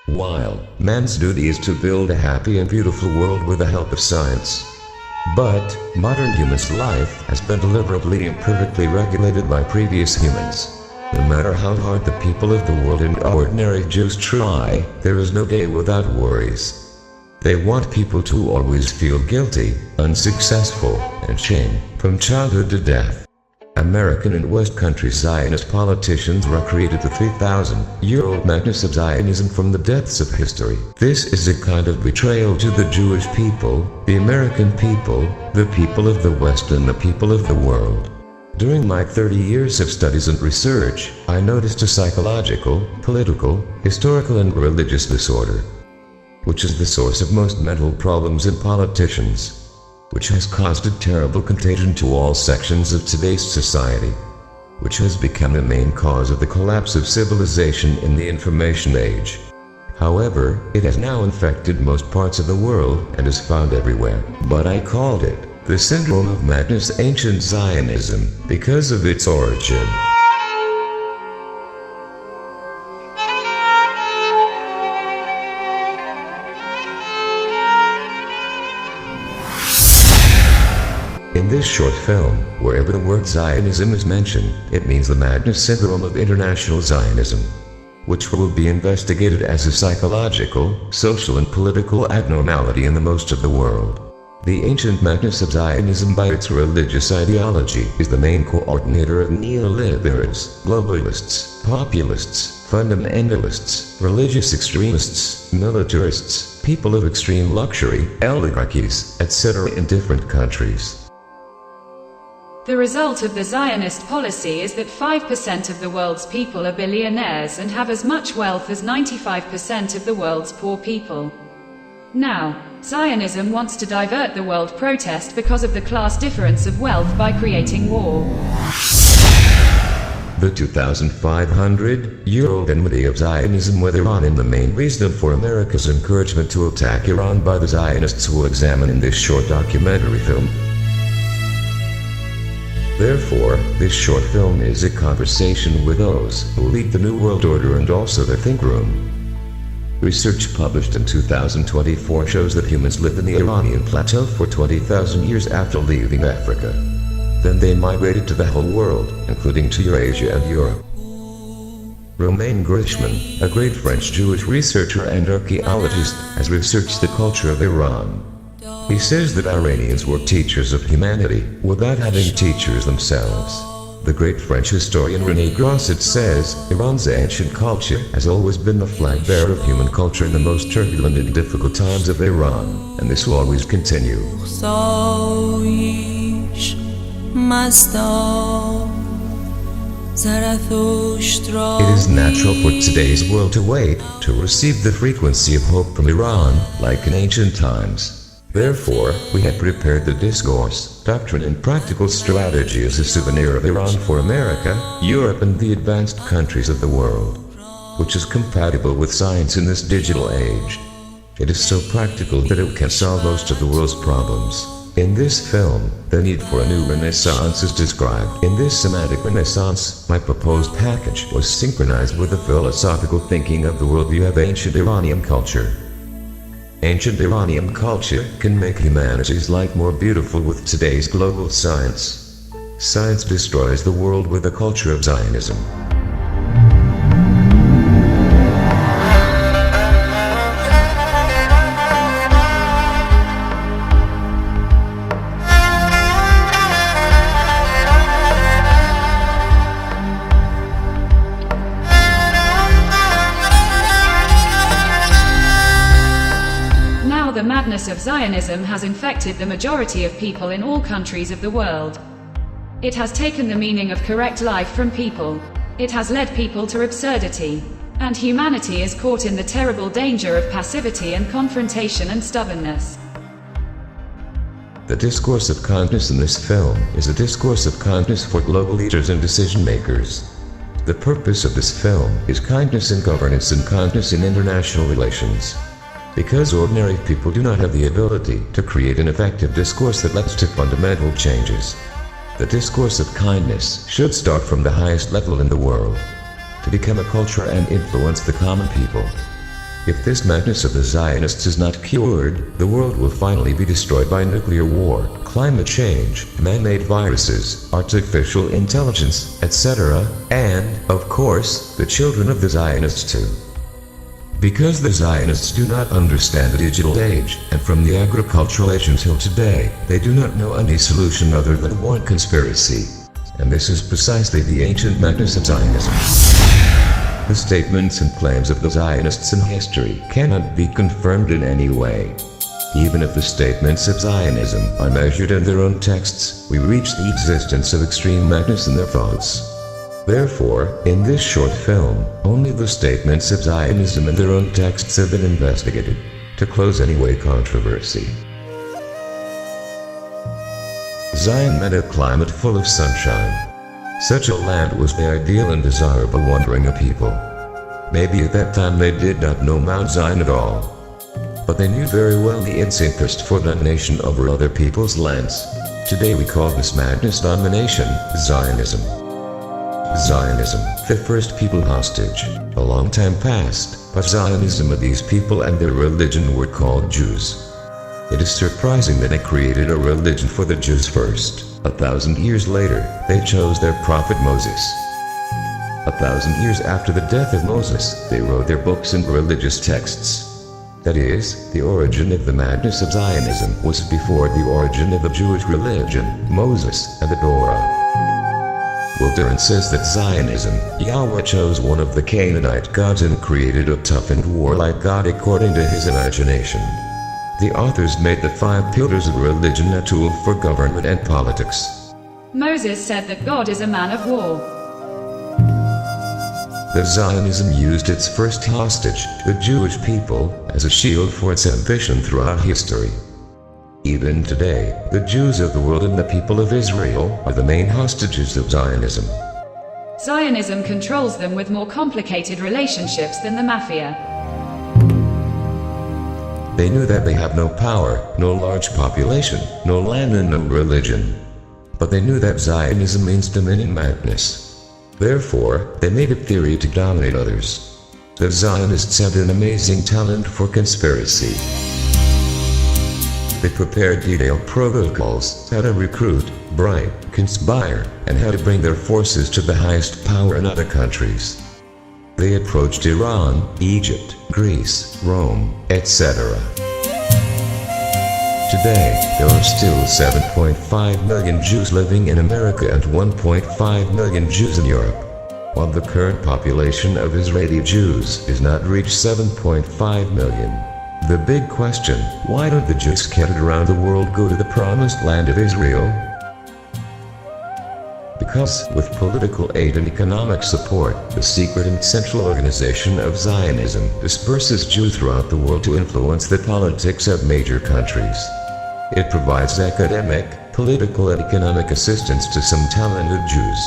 While man's duty is to build a happy and beautiful world with the help of science. But modern human's life has been deliberately and perfectly regulated by previous humans. No matter how hard the people of the world and ordinary Jews try, there is no day without worries. They want people to always feel guilty, unsuccessful, and shame, from childhood to death. American and West country Zionist politicians recreated the 3,000-year-old madness of Zionism from the depths of history. This is a kind of betrayal to the Jewish people, the American people, the people of the West and the people of the world. During my 30 years of studies and research, I noticed a psychological, political, historical and religious disorder, which is the source of most mental problems in politicians, which has caused a terrible contagion to all sections of today's society, which has become the main cause of the collapse of civilization in the information age. However, it has now infected most parts of the world and is found everywhere. But I called it the syndrome of madness, ancient Zionism, because of its origin. In this short film, wherever the word Zionism is mentioned, it means the madness syndrome of international Zionism, which will be investigated as a psychological, social and political abnormality in the most of the world. The ancient madness of Zionism by its religious ideology is the main coordinator of neoliberals, globalists, populists, fundamentalists, religious extremists, militarists, people of extreme luxury, oligarchies, etc. in different countries. The result of the Zionist policy is that 5% of the world's people are billionaires and have as much wealth as 95% of the world's poor people. Now, Zionism wants to divert the world protest because of the class difference of wealth by creating war. The 2,500-year-old enmity of Zionism with Iran and the main reason for America's encouragement to attack Iran by the Zionists will examine in this short documentary film. Therefore, this short film is a conversation with those who lead the New World Order and also the Think Room. Research published in 2024 shows that humans lived in the Iranian plateau for 20,000 years after leaving Africa. Then they migrated to the whole world, including to Eurasia and Europe. Romain Grishman, a great French Jewish researcher and archaeologist, has researched the culture of Iran. He says that Iranians were teachers of humanity, without having teachers themselves. The great French historian René Grosset says, Iran's ancient culture has always been the flag bearer of human culture in the most turbulent and difficult times of Iran, and this will always continue. It is natural for today's world to wait, to receive the frequency of hope from Iran, like in ancient times. Therefore, we have prepared the discourse, doctrine and practical strategy as a souvenir of Iran for America, Europe and the advanced countries of the world, which is compatible with science in this digital age. It is so practical that it can solve most of the world's problems. In this film, the need for a new renaissance is described. In this semantic renaissance, my proposed package was synchronized with the philosophical thinking of the worldview of ancient Iranian culture. Ancient Iranian culture can make humanity's life more beautiful with today's global science. Science destroys the world with the culture of Zionism. The madness of Zionism has infected the majority of people in all countries of the world. It has taken the meaning of correct life from people. It has led people to absurdity. And humanity is caught in the terrible danger of passivity and confrontation and stubbornness. The discourse of kindness in this film is a discourse of kindness for global leaders and decision makers. The purpose of this film is kindness in governance and kindness in international relations. Because ordinary people do not have the ability to create an effective discourse that leads to fundamental changes. The discourse of kindness should start from the highest level in the world, to become a culture and influence the common people. If this madness of the Zionists is not cured, the world will finally be destroyed by nuclear war, climate change, man-made viruses, artificial intelligence, etc., and, of course, the children of the Zionists too. Because the Zionists do not understand the digital age, and from the agricultural age until today, they do not know any solution other than one conspiracy. And this is precisely the ancient madness of Zionism. The statements and claims of the Zionists in history cannot be confirmed in any way. Even if the statements of Zionism are measured in their own texts, we reach the existence of extreme madness in their thoughts. Therefore, in this short film, only the statements of Zionism and their own texts have been investigated, to close any way controversy. Zion meant a climate full of sunshine. Such a land was the ideal and desirable wandering of people. Maybe at that time they did not know Mount Zion at all. But they knew very well the its interest for domination over other people's lands. Today we call this madness domination, Zionism. Zionism, the first people hostage, a long time past, but Zionism of these people and their religion were called Jews. It is surprising that they created a religion for the Jews first. 1,000 years later, they chose their prophet Moses. 1,000 years after the death of Moses, they wrote their books and religious texts. That is, the origin of the madness of Zionism was before the origin of the Jewish religion, Moses, and the Torah. Wilderon says that Zionism, Yahweh chose one of the Canaanite gods and created a tough and warlike god according to his imagination. The authors made the 5 pillars of religion a tool for government and politics. Moses said that God is a man of war. The Zionism used its first hostage, the Jewish people, as a shield for its ambition throughout history. Even today, the Jews of the world and the people of Israel are the main hostages of Zionism. Zionism controls them with more complicated relationships than the mafia. They knew that they have no power, no large population, no land and no religion. But they knew that Zionism means dominion madness. Therefore, they made a theory to dominate others. The Zionists had an amazing talent for conspiracy. They prepared detailed protocols, how to recruit, bribe, conspire, and how to bring their forces to the highest power in other countries. They approached Iran, Egypt, Greece, Rome, etc. Today, there are still 7.5 million Jews living in America and 1.5 million Jews in Europe, while the current population of Israeli Jews is not reached 7.5 million. The big question, why don't the Jews scattered around the world go to the promised land of Israel? Because, with political aid and economic support, the secret and central organization of Zionism disperses Jews throughout the world to influence the politics of major countries. It provides academic, political and economic assistance to some talented Jews.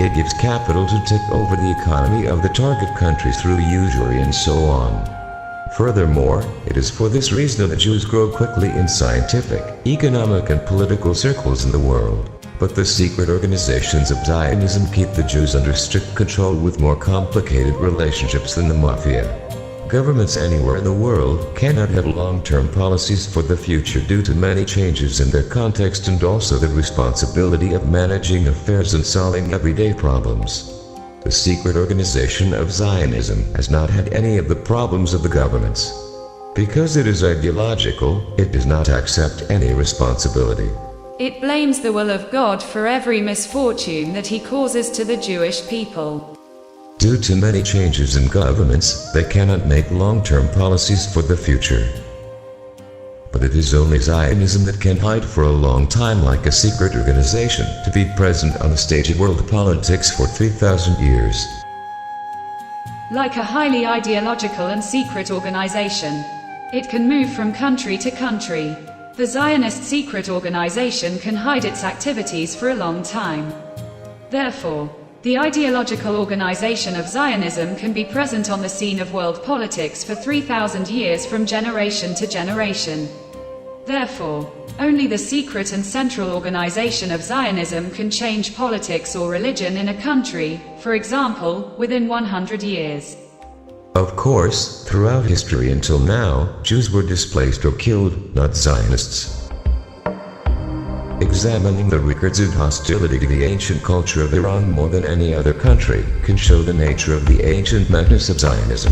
It gives capital to take over the economy of the target countries through usury and so on. Furthermore, it is for this reason that Jews grow quickly in scientific, economic and political circles in the world. But the secret organizations of Zionism keep the Jews under strict control with more complicated relationships than the mafia. Governments anywhere in the world cannot have long-term policies for the future due to many changes in their context and also the responsibility of managing affairs and solving everyday problems. The secret organization of Zionism has not had any of the problems of the governments. Because it is ideological, it does not accept any responsibility. It blames the will of God for every misfortune that he causes to the Jewish people. Due to many changes in governments, they cannot make long-term policies for the future. But it is only Zionism that can hide for a long time like a secret organization to be present on the stage of world politics for 3,000 years. Like a highly ideological and secret organization, it can move from country to country. The Zionist secret organization can hide its activities for a long time. Therefore, the ideological organization of Zionism can be present on the scene of world politics for 3,000 years from generation to generation. Therefore, only the secret and central organization of Zionism can change politics or religion in a country, for example, within 100 years. Of course, throughout history until now, Jews were displaced or killed, not Zionists. Examining the records of hostility to the ancient culture of Iran more than any other country can show the nature of the ancient madness of Zionism.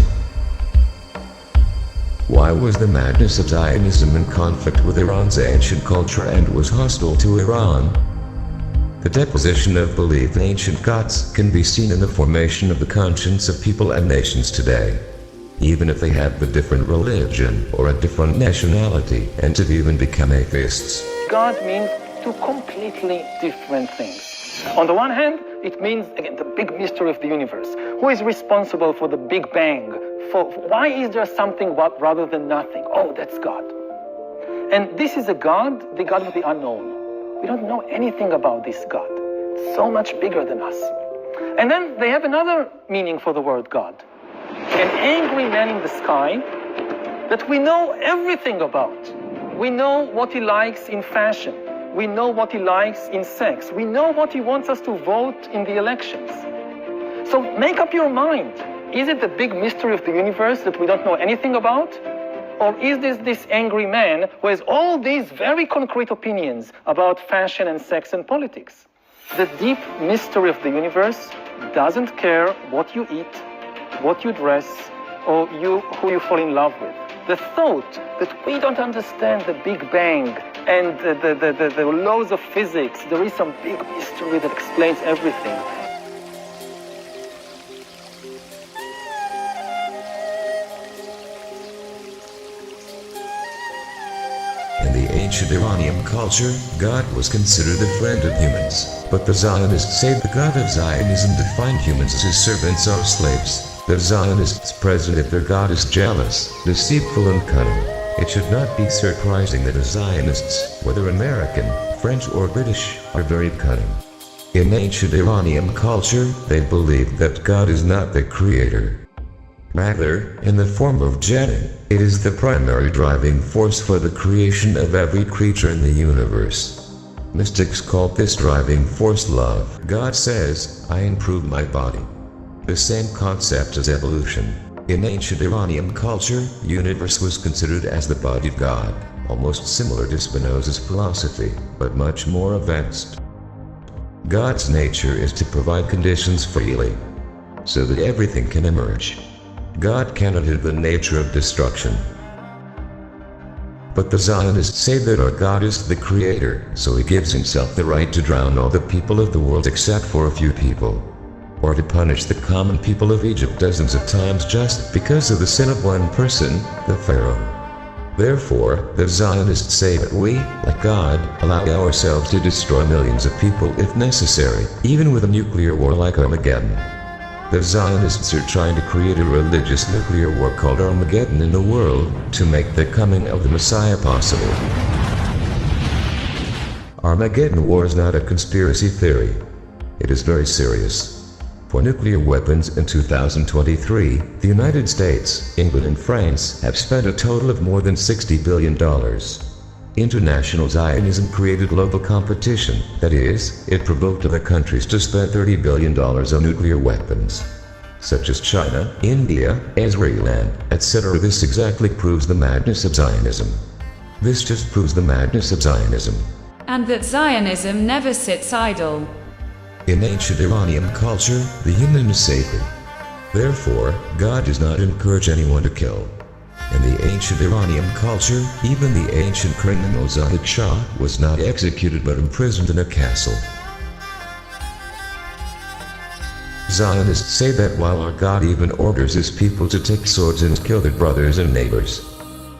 Why was the madness of Zionism in conflict with Iran's ancient culture and was hostile to Iran? The deposition of belief in ancient gods can be seen in the formation of the conscience of people and nations today. Even if they have a different religion or a different nationality and have even become atheists. God means two completely different things. On the one hand, it means, again, the big mystery of the universe. Who is responsible for the Big Bang? Why is there something rather than nothing? Oh, that's God. And this is a God, the God of the unknown. We don't know anything about this God. It's so much bigger than us. And then they have another meaning for the word God. An angry man in the sky that we know everything about. We know what he likes in fashion. We know what he likes in sex. We know what he wants us to vote in the elections. So make up your mind. Is it the big mystery of the universe that we don't know anything about? Or is this angry man who has all these very concrete opinions about fashion and sex and politics? The deep mystery of the universe doesn't care what you eat, what you dress, or who you fall in love with. The thought that we don't understand the Big Bang and the laws of physics, there is some big mystery that explains everything. In the ancient Iranian culture, God was considered a friend of humans, but the Zionists say the God of Zionism defined humans as his servants or slaves. The Zionists present that their God is jealous, deceitful and cunning. It should not be surprising that the Zionists, whether American, French or British, are very cunning. In ancient Iranian culture, they believe that God is not the creator. Rather, in the form of Jinn, it is the primary driving force for the creation of every creature in the universe. Mystics call this driving force love. God says, I improve my body. The same concept as evolution. In ancient Iranian culture, universe was considered as the body of God, almost similar to Spinoza's philosophy, but much more advanced. God's nature is to provide conditions for healing, so that everything can emerge. God cannot have the nature of destruction. But the Zionists say that our God is the creator, so he gives himself the right to drown all the people of the world except for a few people. Or to punish the common people of Egypt dozens of times just because of the sin of one person, the Pharaoh. Therefore, the Zionists say that we, like God, allow ourselves to destroy millions of people if necessary, even with a nuclear war like Armageddon. The Zionists are trying to create a religious nuclear war called Armageddon in the world, to make the coming of the Messiah possible. Armageddon war is not a conspiracy theory. It is very serious. For nuclear weapons in 2023, the United States, England and France have spent a total of more than $60 billion. International Zionism created global competition, that is, it provoked other countries to spend $30 billion on nuclear weapons, such as China, India, Israel and etc. This exactly proves the madness of Zionism. This just proves the madness of Zionism. And that Zionism never sits idle. In ancient Iranian culture, the human is sacred. Therefore, God does not encourage anyone to kill. In the ancient Iranian culture, even the ancient criminal Zahid Shah was not executed but imprisoned in a castle. Zionists say that while our God even orders his people to take swords and kill their brothers and neighbors.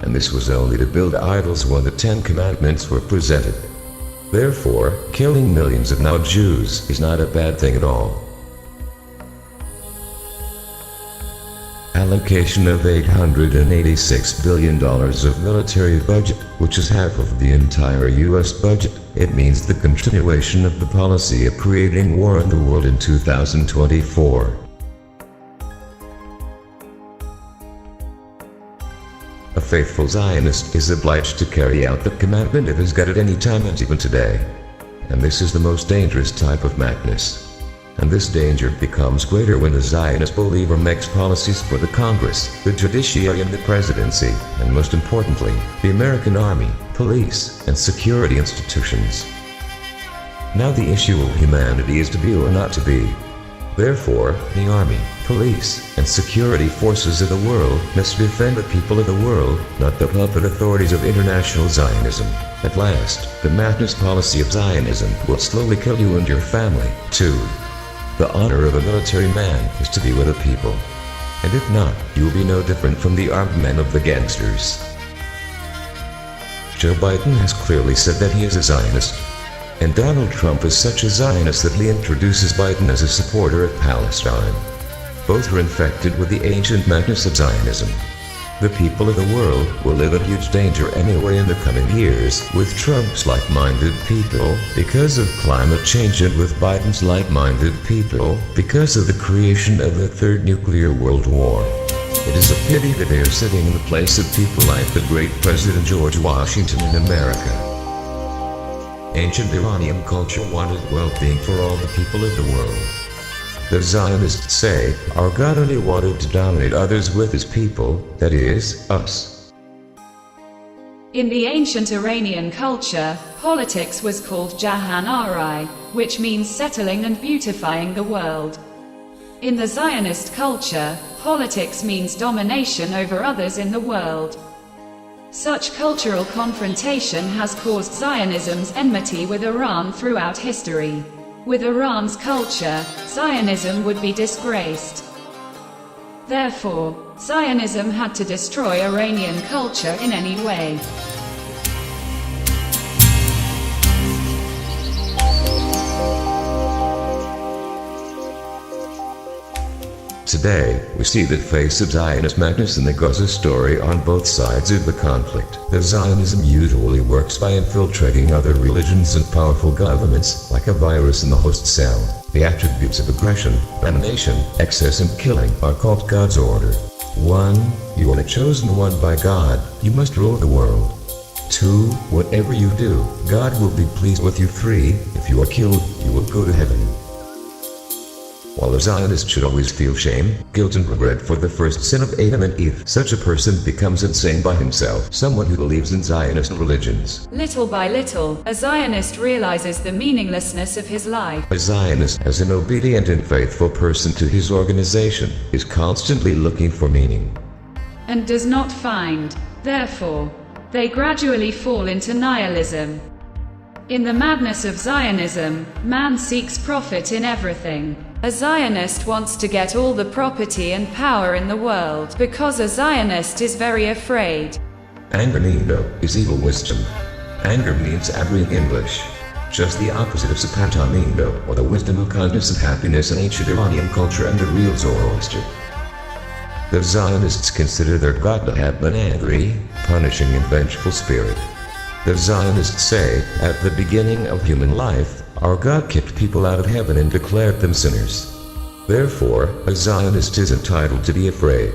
And this was only to build idols when the 10 Commandments were presented. Therefore, killing millions of non-Jews is not a bad thing at all. Allocation of $886 billion of military budget, which is half of the entire US budget. It means the continuation of the policy of creating war in the world in 2024. A faithful Zionist is obliged to carry out the commandment of his God at any time and even today. And this is the most dangerous type of madness. And this danger becomes greater when the Zionist believer makes policies for the Congress, the judiciary and the presidency, and most importantly, the American army, police, and security institutions. Now the issue of humanity is to be or not to be. Therefore, the army, police, and security forces of the world must defend the people of the world, not the puppet authorities of international Zionism. At last, the madness policy of Zionism will slowly kill you and your family, too. The honor of a military man is to be with the people. And if not, you will be no different from the armed men of the gangsters. Joe Biden has clearly said that he is a Zionist. And Donald Trump is such a Zionist that he introduces Biden as a supporter of Palestine. Both are infected with the ancient madness of Zionism. The people of the world will live in huge danger anyway in the coming years with Trump's like-minded people because of climate change and with Biden's like-minded people because of the creation of the third nuclear world war. It is a pity that they are sitting in the place of people like the great President George Washington in America. Ancient Iranian culture wanted well-being for all the people of the world. The Zionists say, our God only wanted to dominate others with his people, that is, us. In the ancient Iranian culture, politics was called Jahan Arai, which means settling and beautifying the world. In the Zionist culture, politics means domination over others in the world. Such cultural confrontation has caused Zionism's enmity with Iran throughout history. With Iran's culture, Zionism would be disgraced. Therefore, Zionism had to destroy Iranian culture in any way. Today, we see the face of Zionist madness in the Gaza story on both sides of the conflict. The Zionism usually works by infiltrating other religions and powerful governments, like a virus in the host cell. The attributes of aggression, domination, excess and killing are called God's order. 1. You are the chosen one by God, you must rule the world. 2. Whatever you do, God will be pleased with you. 3. If you are killed, you will go to heaven. While a Zionist should always feel shame, guilt and regret for the first sin of Adam and Eve, such a person becomes insane by himself, someone who believes in Zionist religions. Little by little, a Zionist realizes the meaninglessness of his life. A Zionist, as an obedient and faithful person to his organization, is constantly looking for meaning. And does not find. Therefore, they gradually fall into nihilism. In the madness of Zionism, man seeks profit in everything. A Zionist wants to get all the property and power in the world because a Zionist is very afraid. Anger in Indo is evil wisdom. Anger means angry in English. Just the opposite of Sapata in Indo, or the wisdom of kindness and happiness in ancient Iranian culture and the real Zoroaster. The Zionists consider their God to have an angry, punishing and vengeful spirit. The Zionists say, at the beginning of human life, our God kicked people out of heaven and declared them sinners. Therefore, a Zionist is entitled to be afraid.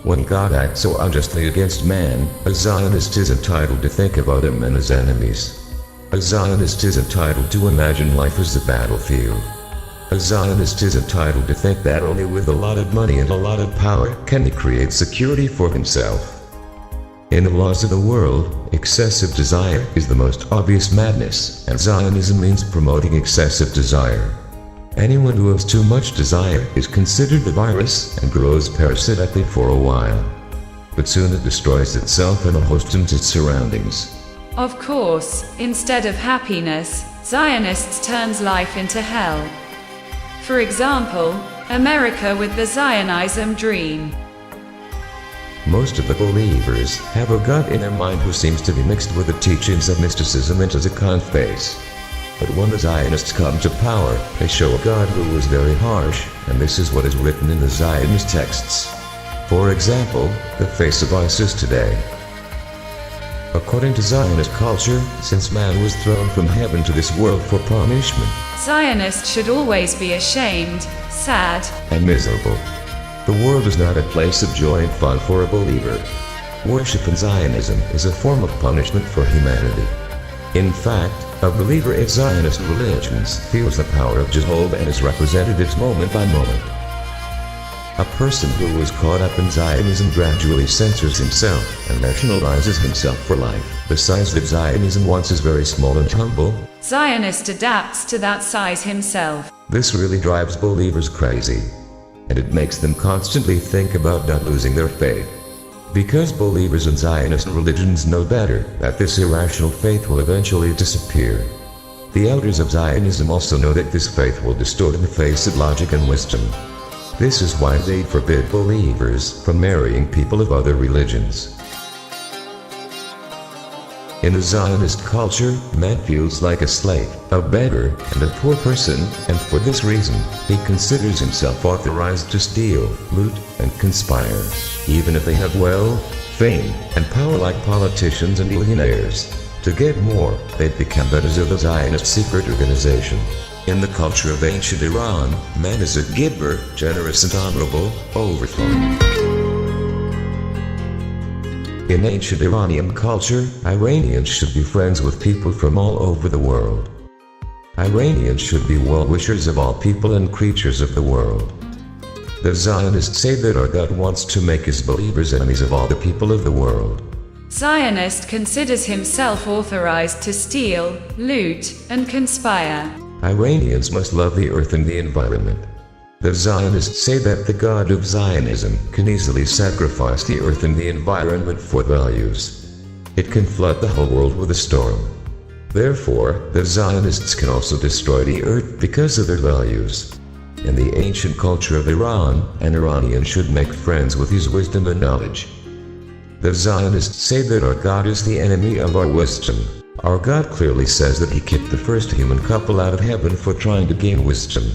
When God acts so unjustly against man, a Zionist is entitled to think about him and his enemies. A Zionist is entitled to imagine life as a battlefield. A Zionist is entitled to think that only with a lot of money and a lot of power can he create security for himself. In the laws of the world, excessive desire is the most obvious madness, and Zionism means promoting excessive desire. Anyone who has too much desire is considered a virus and grows parasitically for a while. But soon it destroys itself and a host of its surroundings. Of course, instead of happiness, Zionists turns life into hell. For example, America with the Zionism dream. Most of the believers have a God in their mind who seems to be mixed with the teachings of mysticism and a kind face. But when the Zionists come to power, they show a God who is very harsh, and this is what is written in the Zionist texts. For example, the face of ISIS today. According to Zionist culture, since man was thrown from heaven to this world for punishment, Zionists should always be ashamed, sad, and miserable. The world is not a place of joy and fun for a believer. Worship in Zionism is a form of punishment for humanity. In fact, A believer in Zionist religions feels the power of Jehovah and is represented as moment by moment. A person who was caught up in Zionism gradually censors himself and nationalizes himself for life. The size that Zionism wants is very small and humble. Zionist adapts to that size himself. This really drives believers crazy, and it makes them constantly think about not losing their faith. Because believers in Zionist religions know better that this irrational faith will eventually disappear. The elders of Zionism also know that this faith will distort in the face of logic and wisdom. This is why they forbid believers from marrying people of other religions. In the Zionist culture, man feels like a slave, a beggar, and a poor person, and for this reason, he considers himself authorized to steal, loot, and conspire. Even if they have wealth, fame, and power like politicians and millionaires. To get more, they become members of the Zionist secret organization. In the culture of ancient Iran, man is a giver, generous and honorable, overflowing. In ancient Iranian culture, Iranians should be friends with people from all over the world. Iranians should be well-wishers of all people and creatures of the world. The Zionists say that our God wants to make his believers enemies of all the people of the world. Zionist considers himself authorized to steal, loot, and conspire. Iranians must love the earth and the environment. The Zionists say that the God of Zionism can easily sacrifice the earth and the environment for values. It can flood the whole world with a storm. Therefore, the Zionists can also destroy the earth because of their values. In the ancient culture of Iran, an Iranian should make friends with his wisdom and knowledge. The Zionists say that our God is the enemy of our wisdom. Our God clearly says that he kicked the first human couple out of heaven for trying to gain wisdom.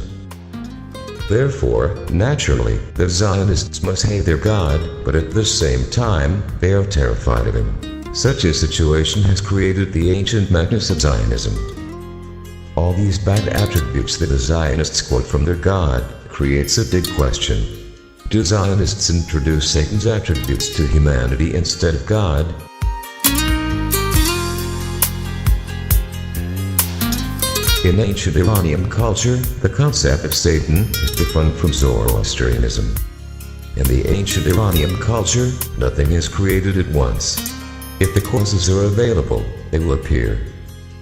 Therefore, naturally, the Zionists must hate their God, but at the same time, they are terrified of him. Such a situation has created the ancient madness of Zionism. All these bad attributes that the Zionists quote from their God creates a big question. Do Zionists introduce Satan's attributes to humanity instead of God? In ancient Iranian culture, the concept of Satan is different from Zoroastrianism. In the ancient Iranian culture, nothing is created at once. If the causes are available, they will appear.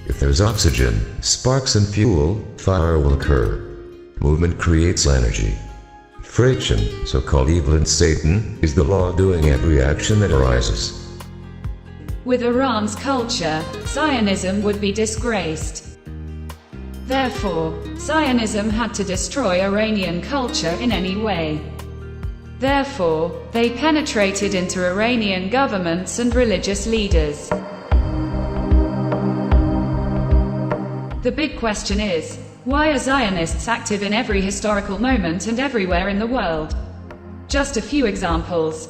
If there's oxygen, sparks and fuel, fire will occur. Movement creates energy. Friction, so-called evil in Satan, is the law doing every action that arises. With Iran's culture, Zionism would be disgraced. Therefore, Zionism had to destroy Iranian culture in any way. Therefore, they penetrated into Iranian governments and religious leaders. The big question is, why are Zionists active in every historical moment and everywhere in the world? Just a few examples.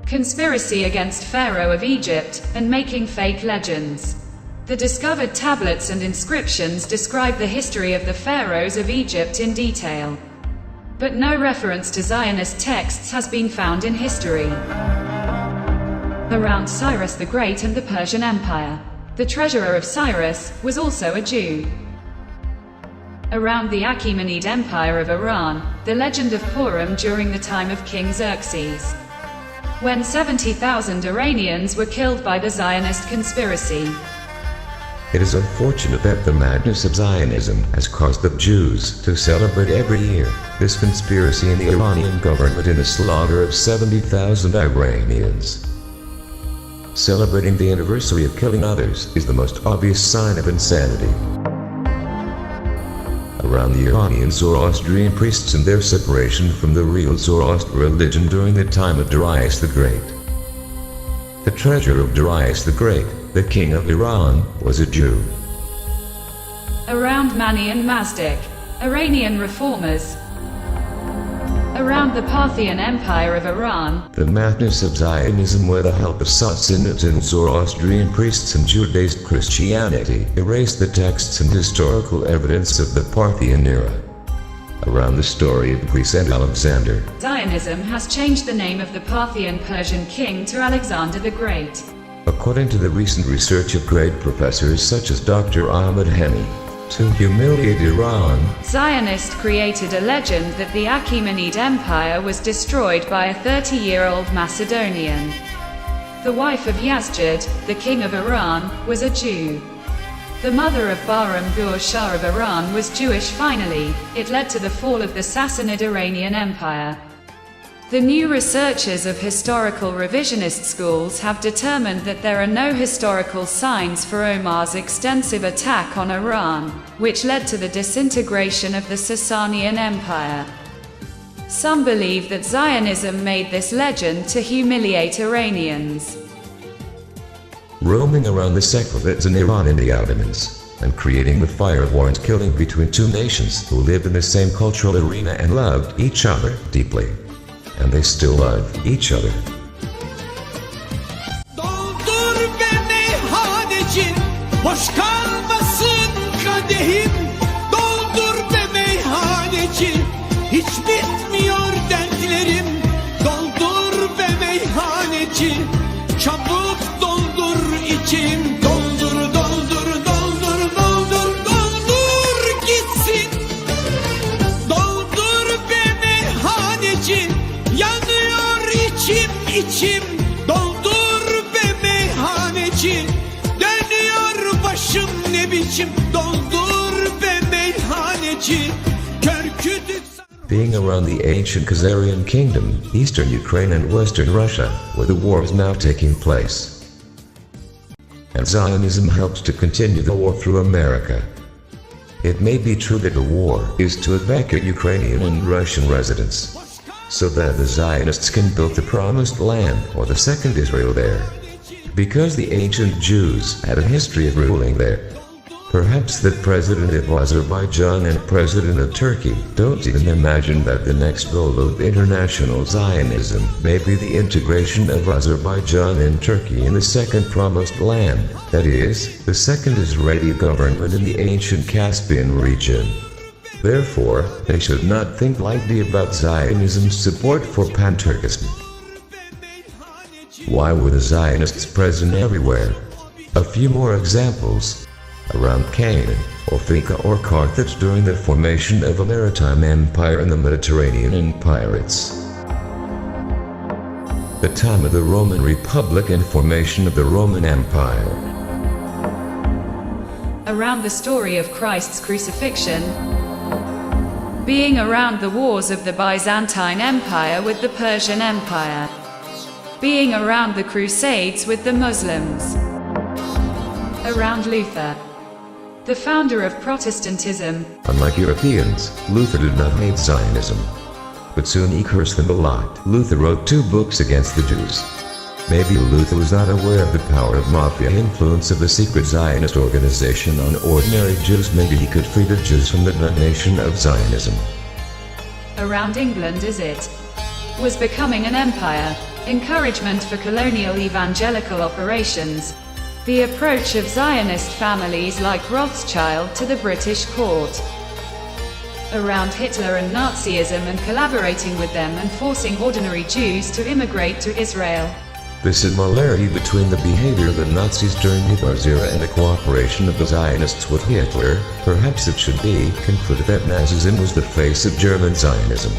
Conspiracy against Pharaoh of Egypt, and making fake legends. The discovered tablets and inscriptions describe the history of the pharaohs of Egypt in detail. But no reference to Zionist texts has been found in history. Around Cyrus the Great and the Persian Empire, the treasurer of Cyrus was also a Jew. Around the Achaemenid Empire of Iran, the legend of Purim during the time of King Xerxes, when 70,000 Iranians were killed by the Zionist conspiracy. It is unfortunate that the madness of Zionism has caused the Jews to celebrate every year this conspiracy in the Iranian government in the slaughter of 70,000 Iranians. Celebrating the anniversary of killing others is the most obvious sign of insanity. Around the Iranian Zoroastrian priests and their separation from the real Zoroastrian religion during the time of Darius the Great. The treasurer of Darius the Great, the king of Iran, was a Jew. Around Mani and Mazdak, Iranian reformers. Around the Parthian Empire of Iran, the madness of Zionism with the help of Sassanids and Zoroastrian priests and Judaist Christianity erased the texts and historical evidence of the Parthian era. Around the story of Greece and Alexander, Zionism has changed the name of the Parthian Persian king to Alexander the Great. according to the recent research of great professors such as Dr. Ahmed Hemi. To humiliate Iran, Zionists created a legend that the Achaemenid Empire was destroyed by a 30-year-old Macedonian. The wife of Yazid, the king of Iran, was a Jew. The mother of Bahram-Gur Shah of Iran was Jewish. Finally, it led to the fall of the Sassanid Iranian Empire. The new researchers of historical revisionist schools have determined that there are no historical signs for Omar's extensive attack on Iran, which led to the disintegration of the Sasanian Empire. Some believe that Zionism made this legend to humiliate Iranians. Roaming around the Safavids in Iran and the Ottomans, and creating the fire war and killing between two nations who lived in the same cultural arena and loved each other deeply. And they still love each other. Doldur be meyhaneci, boş kalmasın kadehim. Doldur be meyhaneci, hiç bitmiyor dertlerim. Doldur be meyhaneci, çabuk doldur içim. Doldur, doldur, doldur, doldur, doldur gitsin. Doldur be meyhaneci, yanıyor içim içim. Doldur be meyhaneci, dönüyor başım ne biçim. Doldur be meyhaneci, kör kütük. Being around the ancient Khazarian kingdom, eastern Ukraine and western Russia, where the war is now taking place. And Zionism helps to continue the war through America. It may be true that the war is to evacuate Ukrainian and Russian residents, so that the Zionists can build the promised land or the second Israel there. Because the ancient Jews had a history of ruling there. Perhaps the president of Azerbaijan and president of Turkey don't even imagine that the next goal of international Zionism may be the integration of Azerbaijan and Turkey in the second promised land, that is, the second Israeli government in the ancient Caspian region. Therefore, they should not think lightly about Zionism's support for Pan-Turkism. Why were the Zionists present everywhere? A few more examples. Around Canaan, or Phrygia or Carthage during the formation of a maritime empire in the Mediterranean and pirates. The time of the Roman Republic and formation of the Roman Empire. Around the story of Christ's crucifixion. Being around the wars of the Byzantine Empire with the Persian Empire. Being around the Crusades with the Muslims. Around Luther, the founder of Protestantism. Unlike Europeans, Luther did not hate Zionism, but soon he cursed them a lot. Luther wrote 2 books against the Jews. Maybe Luther was not aware of the power of mafia influence of the secret Zionist organization on ordinary Jews. Maybe he could free the Jews from the damnation of Zionism. Around England as it was becoming an empire. Encouragement for colonial evangelical operations. The approach of Zionist families like Rothschild to the British court. Around Hitler and Nazism and collaborating with them and forcing ordinary Jews to immigrate to Israel. The similarity between the behavior of the Nazis during Hitler's era and the cooperation of the Zionists with Hitler, perhaps it should be concluded that Nazism was the face of German Zionism.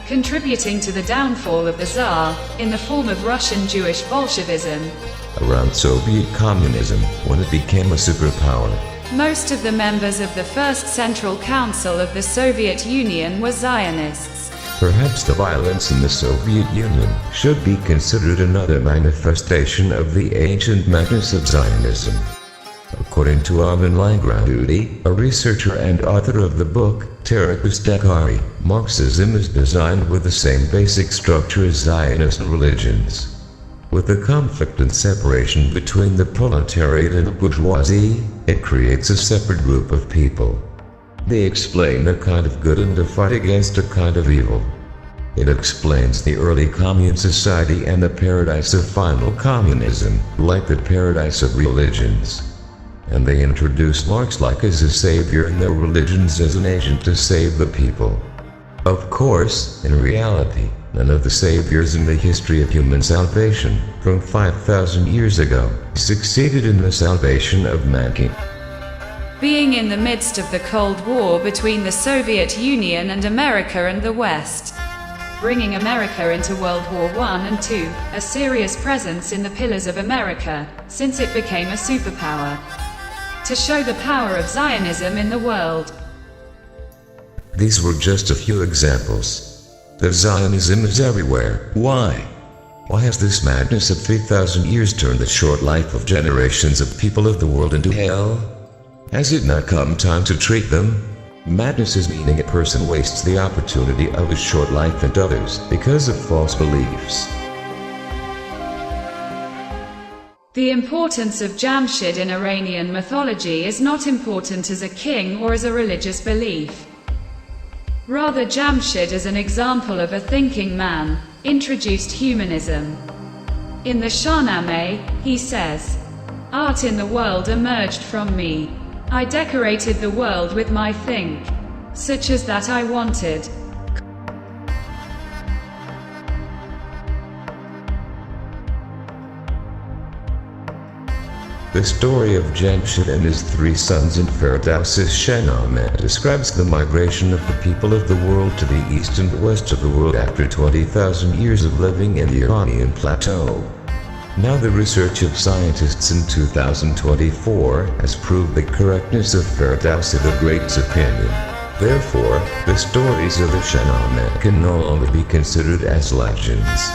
Contributing to the downfall of the Tsar, in the form of Russian Jewish Bolshevism. Around Soviet communism, when it became a superpower. Most of the members of the First Central Council of the Soviet Union were Zionists. Perhaps the violence in the Soviet Union should be considered another manifestation of the ancient madness of Zionism. According to Armin Langraudi, a researcher and author of the book, Terrorist-Dekari, Marxism is designed with the same basic structure as Zionist religions. With the conflict and separation between the proletariat and the bourgeoisie, it creates a separate group of people. They explain a kind of good and a fight against a kind of evil. It explains the early commune society and the paradise of final communism, like the paradise of religions. And they introduce Marx like as a savior and their religions as an agent to save the people. Of course, in reality, none of the saviors in the history of human salvation, from 5,000 years ago, succeeded in the salvation of mankind. Being in the midst of the Cold War between the Soviet Union and America and the West, bringing America into World War I and II, a serious presence in the pillars of America, since it became a superpower, to show the power of Zionism in the world. These were just a few examples. The Zionism is everywhere. Why? Why has this madness of 3,000 years turned the short life of generations of people of the world into hell? Has it not come time to treat them? Madness is meaning a person wastes the opportunity of his short life and others because of false beliefs. The importance of Jamshid in Iranian mythology is not important as a king or as a religious belief. Rather, Jamshid as an example of a thinking man, introduced humanism. In the Shahnameh, he says, "Art in the world emerged from me. I decorated the world with my think, such as that I wanted." The story of Jamshid and his three sons in Ferdowsi's Shahnameh describes the migration of the people of the world to the east and west of the world after 20,000 years of living in the Iranian plateau. Now the research of scientists in 2024 has proved the correctness of Ferdowsi the Great's opinion. Therefore, the stories of the Shahnameh can no longer be considered as legends.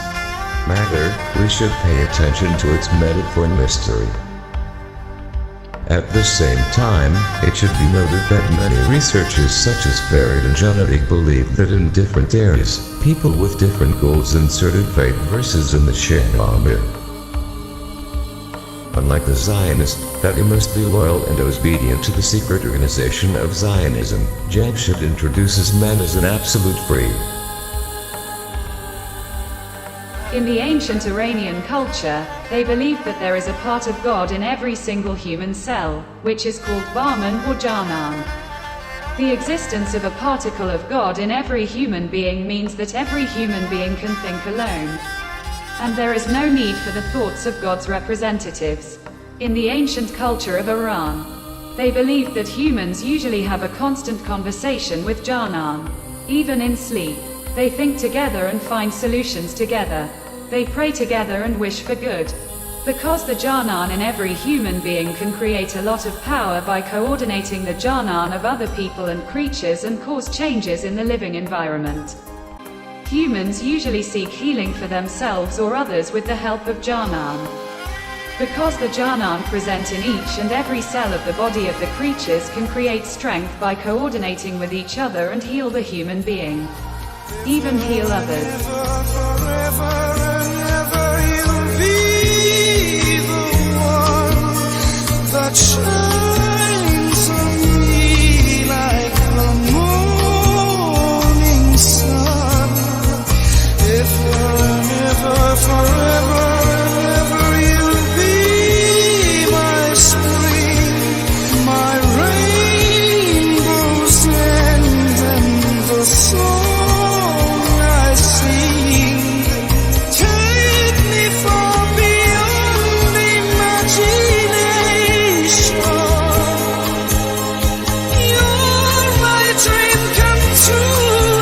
Rather, we should pay attention to its metaphor and mystery. At the same time, it should be noted that many researchers such as Farid and Junaidi believe that in different areas, people with different goals inserted fake verses in the Shahnameh. Unlike the Zionists, that he must be loyal and obedient to the secret organization of Zionism, Jamshid introduces man as an absolute free. In the ancient Iranian culture, they believe that there is a part of God in every single human cell, which is called Barman or Janan. The existence of a particle of God in every human being means that every human being can think alone, and there is no need for the thoughts of God's representatives. In the ancient culture of Iran, they believed that humans usually have a constant conversation with Janan. Even in sleep, they think together and find solutions together. They pray together and wish for good. Because the Janan in every human being can create a lot of power by coordinating the Janan of other people and creatures and cause changes in the living environment. Humans usually seek healing for themselves or others with the help of Janan. Because the Janan present in each and every cell of the body of the creatures can create strength by coordinating with each other and heal the human being. Even heal others. Forever and ever you'll be the one that shines on me like the morning sun. Ever and ever, forever and ever you'll be my spring, my rainbow's end and the song I sing. Take me far beyond imagination. You're my dream come true,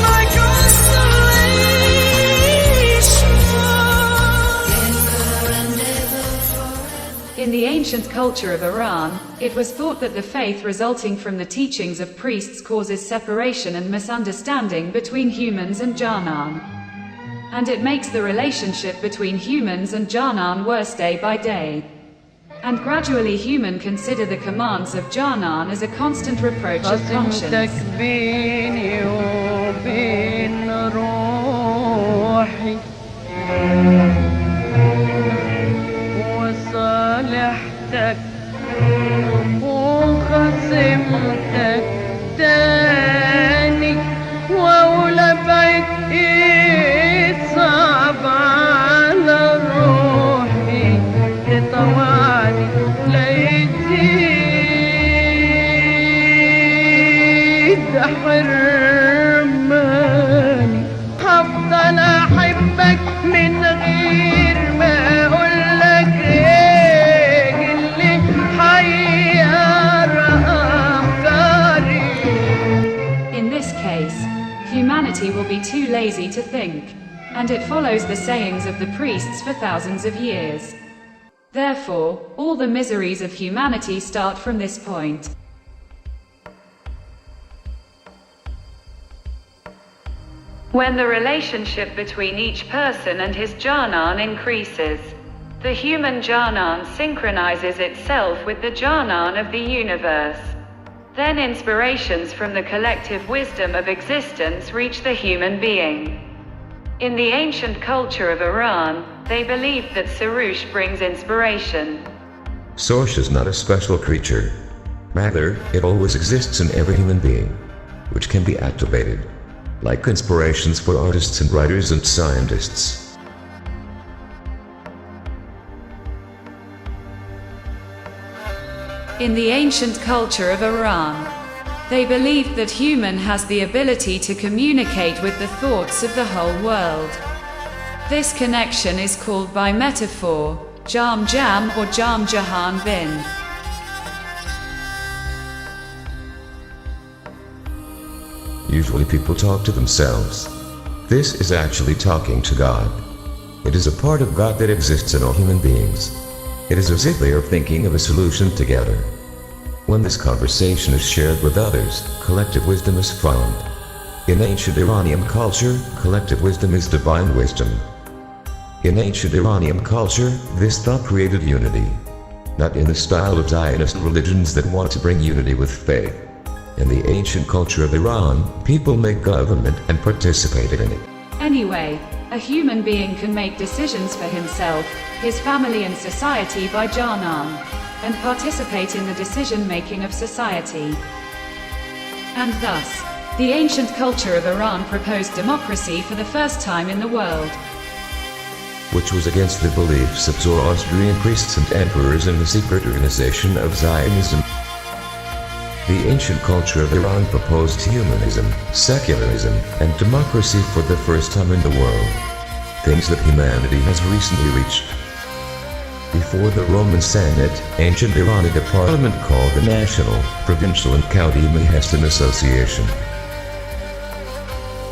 my constellation. In the ancient culture of Iran, it was thought that the faith resulting from the teachings of priests causes separation and misunderstanding between humans and Janan. And it makes the relationship between humans and Janan worse day by day. And gradually human consider the commands of Janan as a constant reproach of conscience. بيني وبين روحي وصالحتك وخصمتك تاني وأولى بعيد صعب على روحي تطوعني ليزيد حرماني هفضل أحبك من غير ما أقولك إيه اللي حير أفكاري. In this case, humanity will be too lazy to think, and it follows the sayings of the priests for thousands of years. Therefore, all the miseries of humanity start from this point. When the relationship between each person and his jhanan increases, the human jhanan synchronizes itself with the jhanan of the universe. Then inspirations from the collective wisdom of existence reach the human being. In the ancient culture of Iran, they believed that Sarush brings inspiration. Source is not a special creature. Rather, it always exists in every human being, which can be activated, like inspirations for artists and writers and scientists. In the ancient culture of Iran, they believed that human has the ability to communicate with the thoughts of the whole world. This connection is called by metaphor, Jam Jam or Jam Jahan Bin. Usually people talk to themselves. This is actually talking to God. It is a part of God that exists in all human beings. It is as if they are thinking of a solution together. When this conversation is shared with others, collective wisdom is found. In ancient Iranian culture, collective wisdom is divine wisdom. In ancient Iranian culture, this thought created unity. Not in the style of Zionist religions that want to bring unity with faith. In the ancient culture of Iran, people make government and participate in it. Anyway, a human being can make decisions for himself, his family and society by jhanan, and participate in the decision-making of society. And thus, the ancient culture of Iran proposed democracy for the first time in the world, which was against the beliefs of Zoroastrian priests and emperors in the secret organization of Zionism. The ancient culture of Iran proposed humanism, secularism, and democracy for the first time in the world. Things that humanity has recently reached. Before the Roman Senate, ancient Iran had a parliament called the National, Provincial and County Mahestan Association.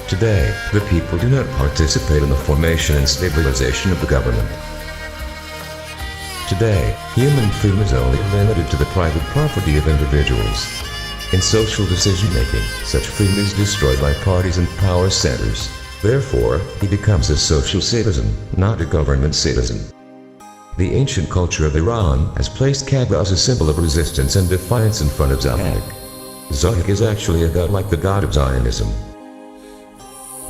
Today, the people do not participate in the formation and stabilization of the government. Today, human freedom is only limited to the private property of individuals. In social decision-making, such freedom is destroyed by parties and power centers. Therefore, he becomes a social citizen, not a government citizen. The ancient culture of Iran has placed Kaaba as a symbol of resistance and defiance in front of Zahag. Zahag is actually a god like the god of Zionism.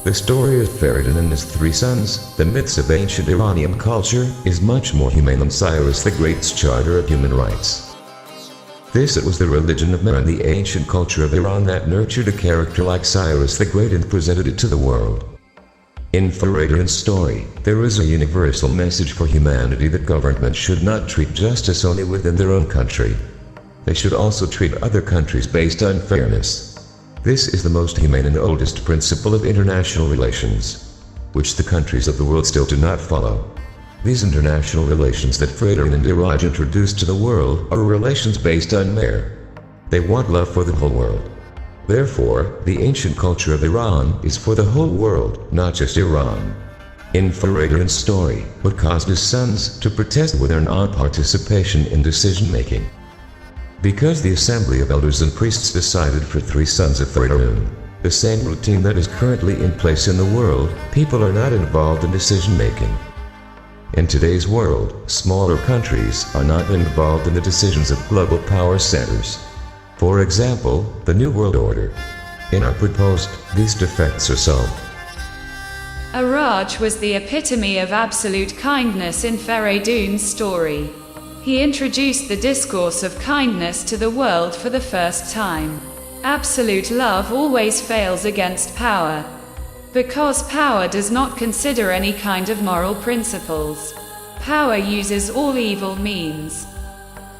The story of Faridun and his three sons, the myths of ancient Iranian culture, is much more humane than Cyrus the Great's charter of human rights. This it was the religion of Mer in the ancient culture of Iran that nurtured a character like Cyrus the Great and presented it to the world. In Faridun's story, there is a universal message for humanity that governments should not treat justice only within their own country. They should also treat other countries based on fairness. This is the most humane and oldest principle of international relations, which the countries of the world still do not follow. These international relations that Faridun and Iraj introduced to the world are relations based on mer. They want love for the whole world. Therefore, the ancient culture of Iran is for the whole world, not just Iran. In Faridun's story, what caused his sons to protest with their non-participation in decision-making? Because the assembly of elders and priests decided for three sons of Faridun, the same routine that is currently in place in the world, people are not involved in decision-making. In today's world, smaller countries are not involved in the decisions of global power centers. For example, the New World Order. In our proposed, these defects are solved. Iraj was the epitome of absolute kindness in Faridun's story. He introduced the discourse of kindness to the world for the first time. Absolute love always fails against power, because power does not consider any kind of moral principles. Power uses all evil means.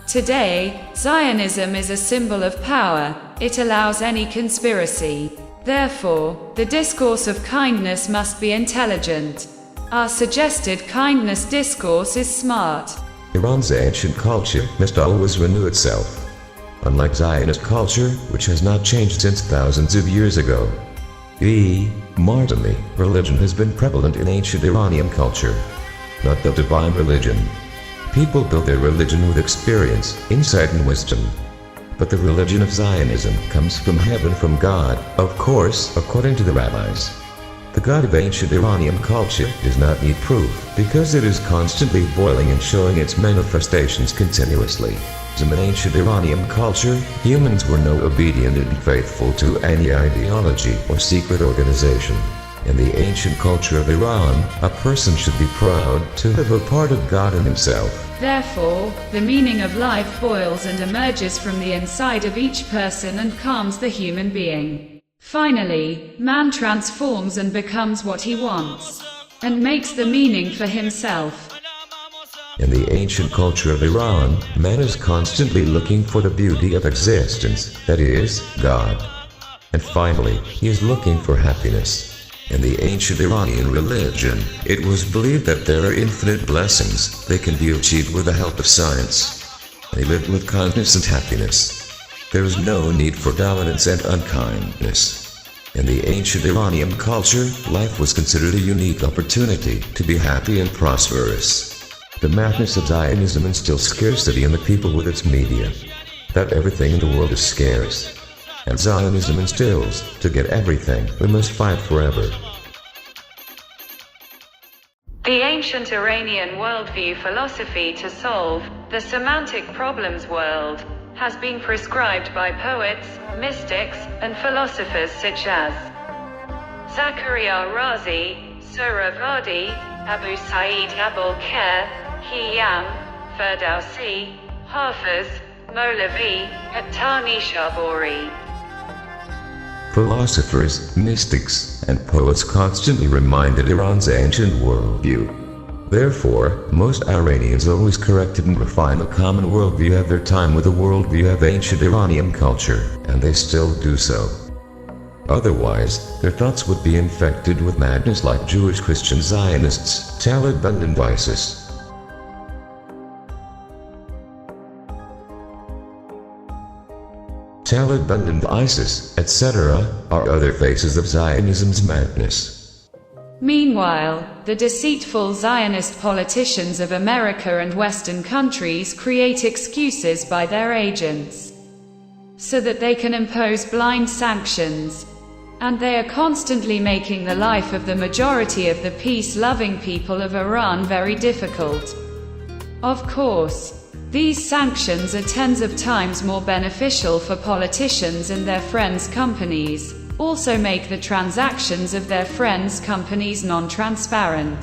Today, Zionism is a symbol of power. It allows any conspiracy. Therefore, the discourse of kindness must be intelligent. Our suggested kindness discourse is smart. Iran's ancient culture must always renew itself. Unlike Zionist culture, which has not changed since thousands of years ago. Martini, religion has been prevalent in ancient Iranian culture. Not the divine religion. People built their religion with experience, insight and wisdom. But the religion of Zionism comes from heaven, from God, of course, according to the rabbis. The God of ancient Iranian culture does not need proof, because it is constantly boiling and showing its manifestations continuously. In ancient Iranian culture, humans were not obedient and faithful to any ideology or secret organization. In the ancient culture of Iran, a person should be proud to have a part of God in himself. Therefore, the meaning of life boils and emerges from the inside of each person and calms the human being. Finally, man transforms and becomes what he wants, and makes the meaning for himself. In the ancient culture of Iran, man is constantly looking for the beauty of existence, that is, God. And finally, he is looking for happiness. In the ancient Iranian religion, it was believed that there are infinite blessings. They can be achieved with the help of science. They lived with kindness and happiness. There is no need for dominance and unkindness. In the ancient Iranian culture, life was considered a unique opportunity to be happy and prosperous. The madness of Zionism instills scarcity in the people with its media. That everything in the world is scarce. And Zionism instills, to get everything, we must fight forever. The ancient Iranian worldview philosophy to solve the semantic problems world has been prescribed by poets, mystics, and philosophers such as Zakaria Razi, Suhrawardi, Abu Sa'id Abul-Khair, Hiyam, Ferdowsi, Hafiz, Molavi, and Tanishaburi. Philosophers, mystics, and poets constantly reminded Iran's ancient worldview. Therefore, most Iranians always corrected and refined the common worldview of their time with the worldview of ancient Iranian culture, and they still do so. Otherwise, their thoughts would be infected with madness like Jewish Christian Zionists, Taliban and ISIS. Taliban and ISIS, etc., are other faces of Zionism's madness. Meanwhile, the deceitful Zionist politicians of America and Western countries create excuses by their agents, so that they can impose blind sanctions. And they are constantly making the life of the majority of the peace-loving people of Iran very difficult. Of course, these sanctions are tens of times more beneficial for politicians and their friends' companies, also make the transactions of their friends' companies non-transparent.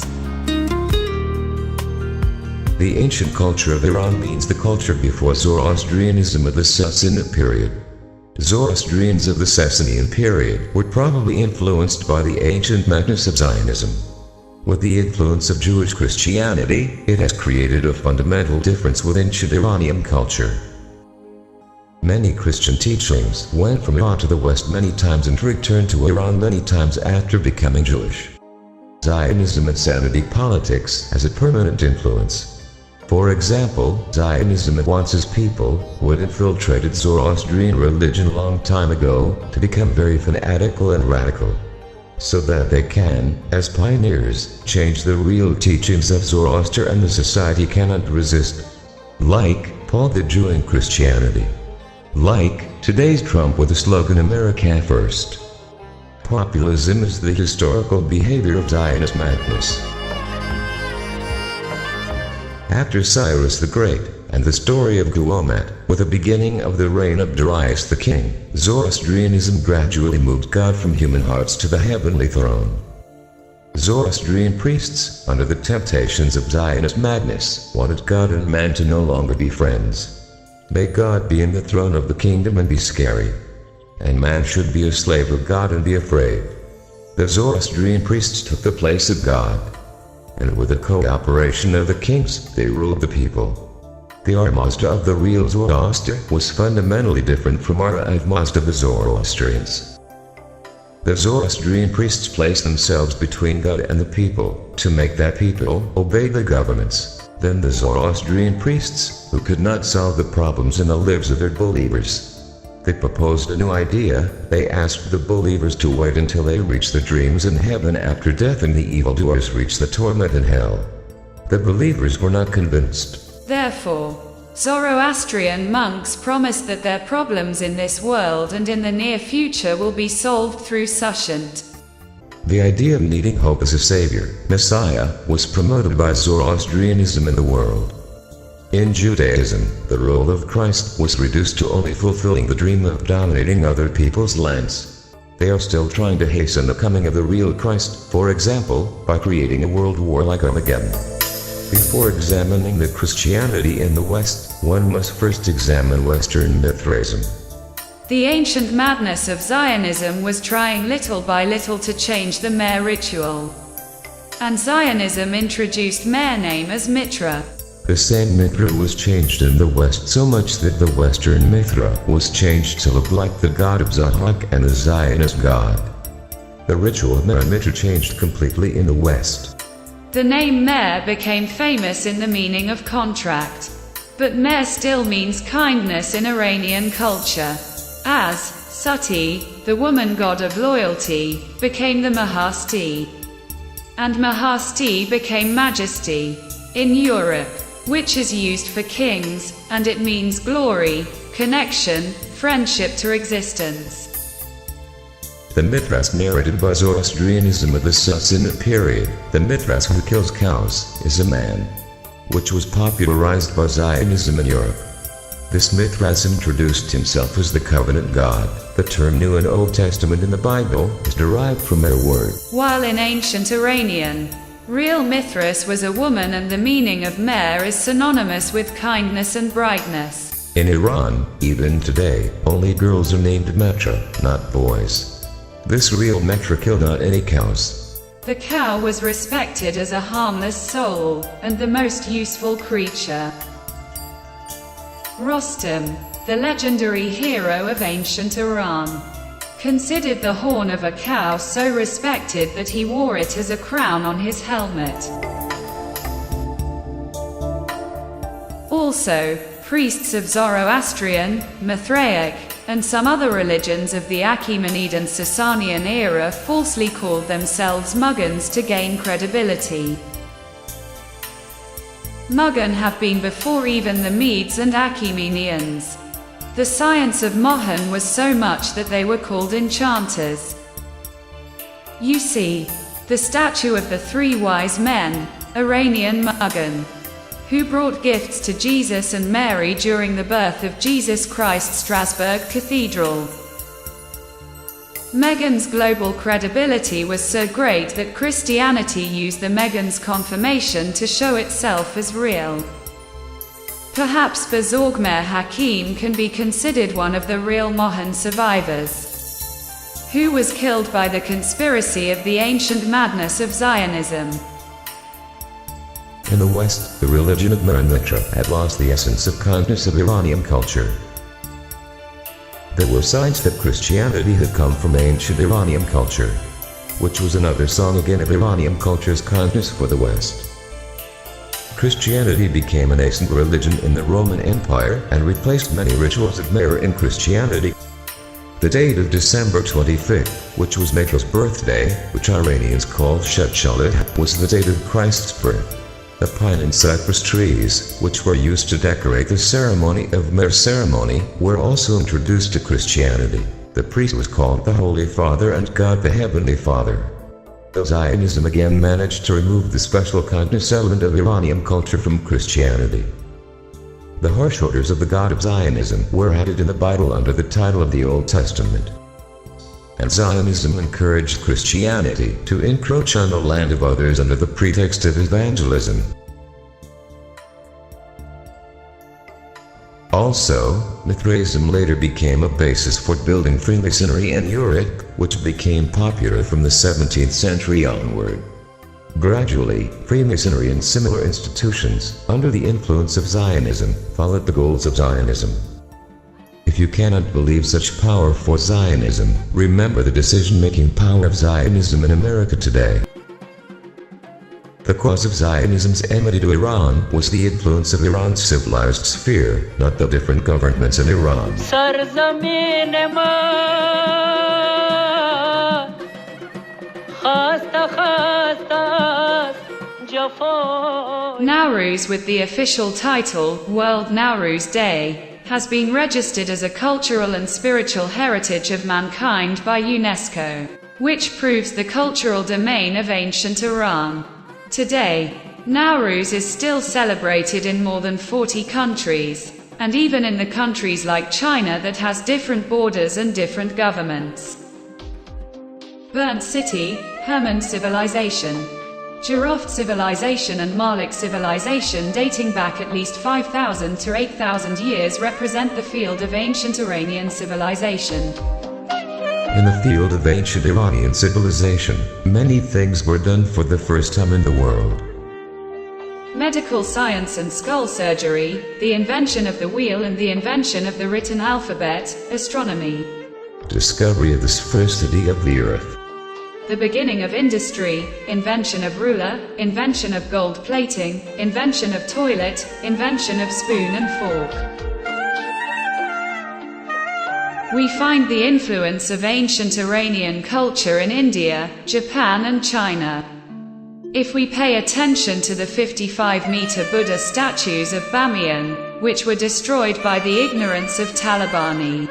The ancient culture of Iran means the culture before Zoroastrianism of the Sassanid period. Zoroastrians of the Sasanian period were probably influenced by the ancient madness of Zionism. With the influence of Jewish Christianity, it has created a fundamental difference with ancient Iranian culture. Many Christian teachings went from Iran to the West many times and returned to Iran many times after becoming Jewish. Zionism and sanity politics has a permanent influence. For example, Zionism wants its people, who had infiltrated Zoroastrian religion a long time ago, to become very fanatical and radical, so that they can, as pioneers, change the real teachings of Zoroaster and the society cannot resist. Like Paul the Jew in Christianity. Like today's Trump with the slogan America First. Populism is the historical behavior of Zionist madness. After Cyrus the Great, and the story of Guamat, with the beginning of the reign of Darius the king, Zoroastrianism gradually moved God from human hearts to the heavenly throne. Zoroastrian priests, under the temptations of Zionist madness, wanted God and man to no longer be friends. May God be in the throne of the kingdom and be scary, and man should be a slave of God and be afraid. The Zoroastrian priests took the place of God, and with the cooperation of the kings, they ruled the people. The Mazda of the real Zoroaster was fundamentally different from Mazda of the Zoroastrians. The Zoroastrian priests placed themselves between God and the people, to make that people obey the governments. Then the Zoroastrian priests, who could not solve the problems in the lives of their believers, they proposed a new idea. They asked the believers to wait until they reached the dreams in heaven after death and the evildoers reached the torment in hell. The believers were not convinced. Therefore, Zoroastrian monks promised that their problems in this world and in the near future will be solved through Sushant. The idea of needing hope as a savior, Messiah, was promoted by Zoroastrianism in the world. In Judaism, the role of Christ was reduced to only fulfilling the dream of dominating other people's lands. They are still trying to hasten the coming of the real Christ, for example, by creating a world war like Armageddon. Before examining the Christianity in the West, one must first examine Western Mithraism. The ancient madness of Zionism was trying little by little to change the Mer ritual. And Zionism introduced Mer name as Mitra. The same Mithra was changed in the West so much that the Western Mithra was changed to look like the god of Zahak and a Zionist god. The ritual of Mer Mitra changed completely in the West. The name Mer became famous in the meaning of contract. But Mer still means kindness in Iranian culture. As Sati, the woman god of loyalty, became the Mahasti. And Mahasti became majesty in Europe, which is used for kings, and it means glory, connection, friendship to existence. The Mithras narrated by Zoroastrianism of the Sassanid period, the Mithras who kills cows, is a man, which was popularized by Zionism in Europe. This Mithras introduced himself as the covenant god. The term New and Old Testament in the Bible is derived from their word. While in Ancient Iranian, real Mithras was a woman and the meaning of Mer is synonymous with kindness and brightness. In Iran, even today, only girls are named Metra, not boys. This real Metra killed not any cows. The cow was respected as a harmless soul, and the most useful creature. Rostam, the legendary hero of ancient Iran, considered the horn of a cow so respected that he wore it as a crown on his helmet. Also, priests of Zoroastrian, Mithraic, and some other religions of the Achaemenid and Sasanian era falsely called themselves Mughans to gain credibility. Mughan have been before even the Medes and Achaemenians. The science of Mohan was so much that they were called enchanters. You see, the statue of the three wise men, Iranian Mughan, who brought gifts to Jesus and Mary during the birth of Jesus Christ, Strasbourg Cathedral. Meghan's global credibility was so great that Christianity used the Meghan's confirmation to show itself as real. Perhaps Bazorgmer Hakim can be considered one of the real Mohan survivors, who was killed by the conspiracy of the ancient madness of Zionism. In the West, the religion of Mer and Mitra had lost the essence of kindness of Iranian culture. There were signs that Christianity had come from ancient Iranian culture, which was another song again of Iranian culture's kindness for the West. Christianity became a nascent religion in the Roman Empire and replaced many rituals of Mer in Christianity. The date of December 25th, which was Metra's birthday, which Iranians called Shet Shalit, was the date of Christ's birth. The pine and cypress trees, which were used to decorate the ceremony of Mer ceremony, were also introduced to Christianity. The priest was called the Holy Father and God the Heavenly Father. Zionism again managed to remove the special kindness element of Iranian culture from Christianity. The harsh orders of the God of Zionism were added in the Bible under the title of the Old Testament. And Zionism encouraged Christianity to encroach on the land of others under the pretext of evangelism. Also, Mithraism later became a basis for building Freemasonry in Europe, which became popular from the 17th century onward. Gradually, Freemasonry and similar institutions, under the influence of Zionism, followed the goals of Zionism. If If you cannot believe such power for Zionism, remember the decision-making power of Zionism in America today. The cause of Zionism's enmity to Iran was the influence of Iran's civilized sphere, not the different governments in Iran. سرزمین ما خسته خسته است جفای Nowruz, with the official title, World Nowruz Day, has been registered as a cultural and spiritual heritage of mankind by UNESCO, which proves the cultural domain of ancient Iran. Today, Nowruz is still celebrated in more than 40 countries, and even in the countries like China that has different borders and different governments. Burnt City, Hermon Civilization, Jiroft Civilization and Malik Civilization dating back at least 5,000 to 8,000 years represent the field of ancient Iranian civilization. In the field of ancient Iranian civilization, many things were done for the first time in the world. Medical science and skull surgery, the invention of the wheel and the invention of the written alphabet, astronomy, Discovery of the sphericity of the earth, the beginning of industry, invention of ruler, invention of gold plating, invention of toilet, invention of spoon and fork. We find the influence of ancient Iranian culture in India, Japan and China. If we pay attention to the 55-meter Buddha statues of Bamiyan, which were destroyed by the ignorance of Talabani.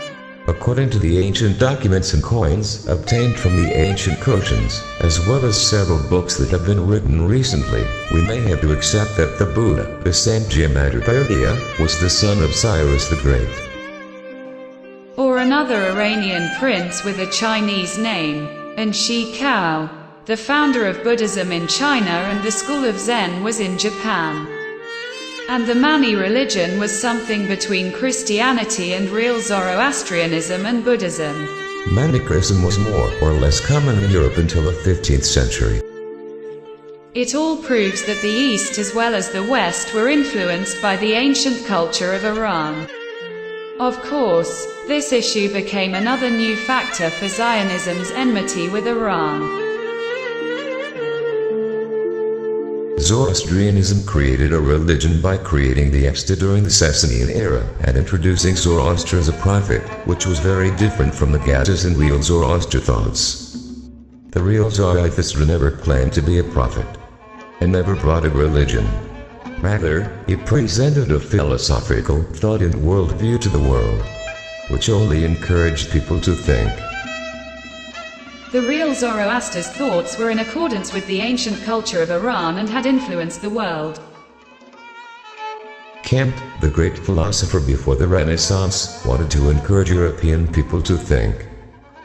according to the ancient documents and coins obtained from the ancient Kushans, as well as several books that have been written recently, we may have to accept that the Buddha, the same Geomaterpedia, was the son of Cyrus the Great. Or another Iranian prince with a Chinese name, Anshi Kao. The founder of Buddhism in China and the school of Zen was in Japan. And the Mani religion was something between Christianity and real Zoroastrianism and Buddhism. Manichaeism was more or less common in Europe until the 15th century. It all proves that the East as well as the West were influenced by the ancient culture of Iran. Of course, this issue became another new factor for Zionism's enmity with Iran. Zoroastrianism created a religion by creating the Avesta during the Sasanian era, and introducing Zoroaster as a prophet, which was very different from the Gaddis and real Zoroaster thoughts. The real Zoroaster never claimed to be a prophet, and never brought a religion. Rather, he presented a philosophical thought and worldview to the world, which only encouraged people to think. The real Zoroaster's thoughts were in accordance with the ancient culture of Iran and had influenced the world. Kant, the great philosopher before the Renaissance, wanted to encourage European people to think.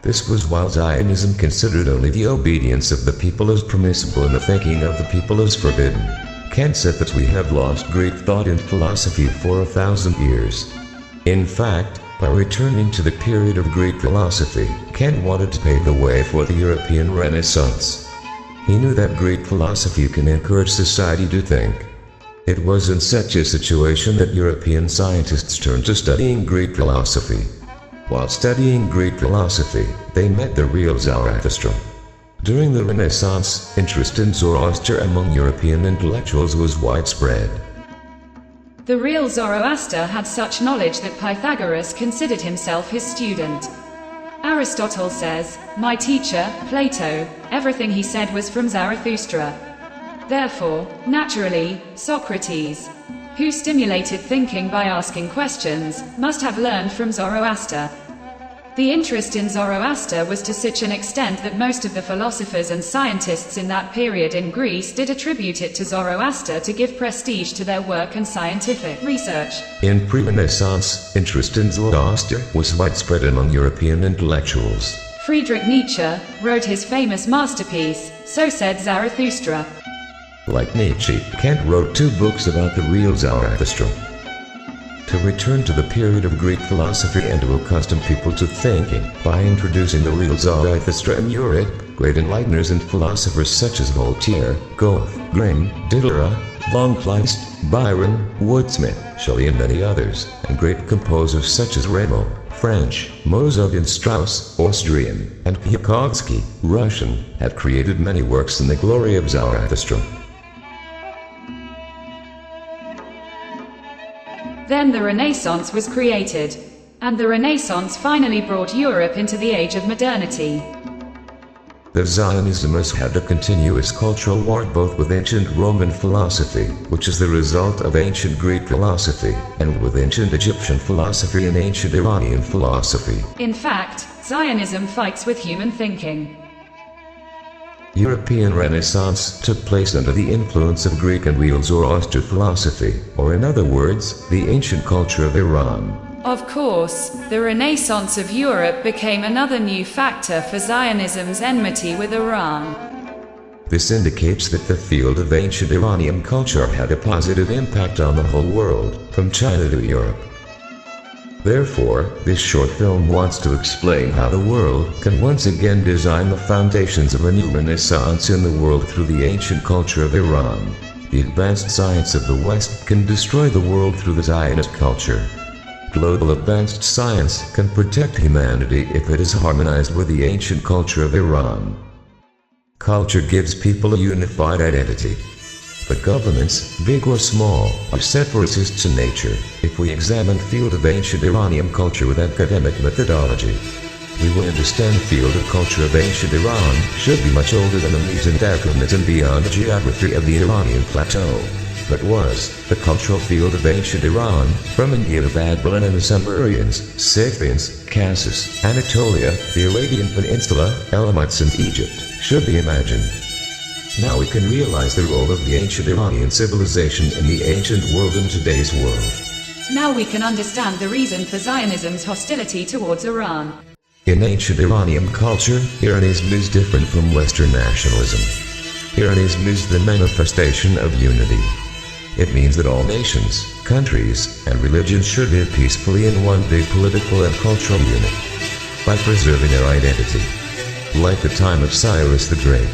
This was while Zionism considered only the obedience of the people as permissible and the thinking of the people as forbidden. Kant said that we have lost Greek thought and philosophy for 1,000 years. In fact, by returning to the period of Greek philosophy, Kant wanted to pave the way for the European Renaissance. He knew that Greek philosophy can encourage society to think. It was in such a situation that European scientists turned to studying Greek philosophy. While studying Greek philosophy, they met the real Zoroaster. During the Renaissance, interest in Zoroaster among European intellectuals was widespread. The real Zoroaster had such knowledge that Pythagoras considered himself his student. Aristotle says, "My teacher, Plato, everything he said was from Zarathustra." Therefore, naturally, Socrates, who stimulated thinking by asking questions, must have learned from Zoroaster. The interest in Zoroaster was to such an extent that most of the philosophers and scientists in that period in Greece did attribute it to Zoroaster to give prestige to their work and scientific research. In pre-Renaissance, interest in Zoroaster was widespread among European intellectuals. Friedrich Nietzsche wrote his famous masterpiece, So Said Zarathustra. Like Nietzsche, Kant wrote 2 books about the real Zoroaster. To return to the period of Greek philosophy and to accustom people to thinking, by introducing the real Zoroaster in Europe, great enlighteners and philosophers such as Voltaire, Goethe, Grimm, Diderot, von Kleist, Byron, Wordsmith, Shelley and many others, and great composers such as Rameau, French, Mozart and Strauss, Austrian, and Tchaikovsky, Russian, have created many works in the glory of Zarathustra. Then the Renaissance was created, and the Renaissance finally brought Europe into the age of modernity. The Zionism has had a continuous cultural war both with ancient Roman philosophy, which is the result of ancient Greek philosophy, and with ancient Egyptian philosophy and ancient Iranian philosophy. In fact, Zionism fights with human thinking. European Renaissance took place under the influence of Greek and real Zoroaster philosophy, or in other words, the ancient culture of Iran. Of course, the Renaissance of Europe became another new factor for Zionism's enmity with Iran. This indicates that the field of ancient Iranian culture had a positive impact on the whole world, from China to Europe. Therefore, this short film wants to explain how the world can once again design the foundations of a new renaissance in the world through the ancient culture of Iran. The advanced science of the West can destroy the world through the Zionist culture. Global advanced science can protect humanity if it is harmonized with the ancient culture of Iran. Culture gives people a unified identity. But governments, big or small, are separatists in nature. If we examine the field of ancient Iranian culture with academic methodology, we will understand the field of culture of ancient Iran should be much older than the Medes and Achaemenids and beyond the geography of the Iranian plateau, but was the cultural field of ancient Iran, from India to Babylon and the Sumerians, Scythians, Cassis, Anatolia, the Arabian Peninsula, Elamites and Egypt, should be imagined. Now we can realize the role of the ancient Iranian civilization in the ancient world in today's world. Now we can understand the reason for Zionism's hostility towards Iran. In ancient Iranian culture, Iranism is different from Western nationalism. Iranism is the manifestation of unity. It means that all nations, countries, and religions should live peacefully in one big political and cultural unit, by preserving their identity. Like the time of Cyrus the Great.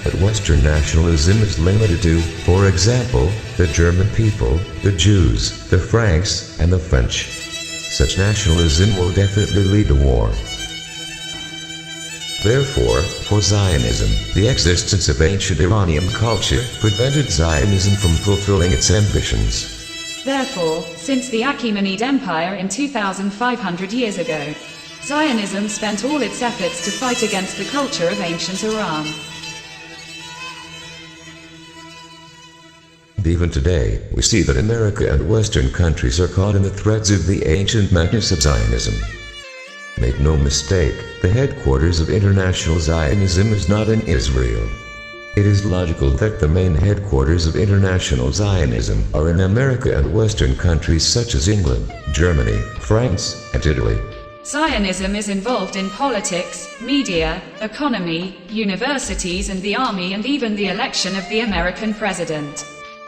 But Western nationalism is limited to, for example, the German people, the Jews, the Franks, and the French. Such nationalism will definitely lead to war. Therefore, for Zionism, the existence of ancient Iranian culture prevented Zionism from fulfilling its ambitions. Therefore, since the Achaemenid Empire in 2,500 years ago, Zionism spent all its efforts to fight against the culture of ancient Iran. Even today, we see that America and Western countries are caught in the threads of the ancient madness of Zionism. Make no mistake, the headquarters of international Zionism is not in Israel. It is logical that the main headquarters of international Zionism are in America and Western countries such as England, Germany, France, and Italy. Zionism is involved in politics, media, economy, universities and the army and even the election of the American president.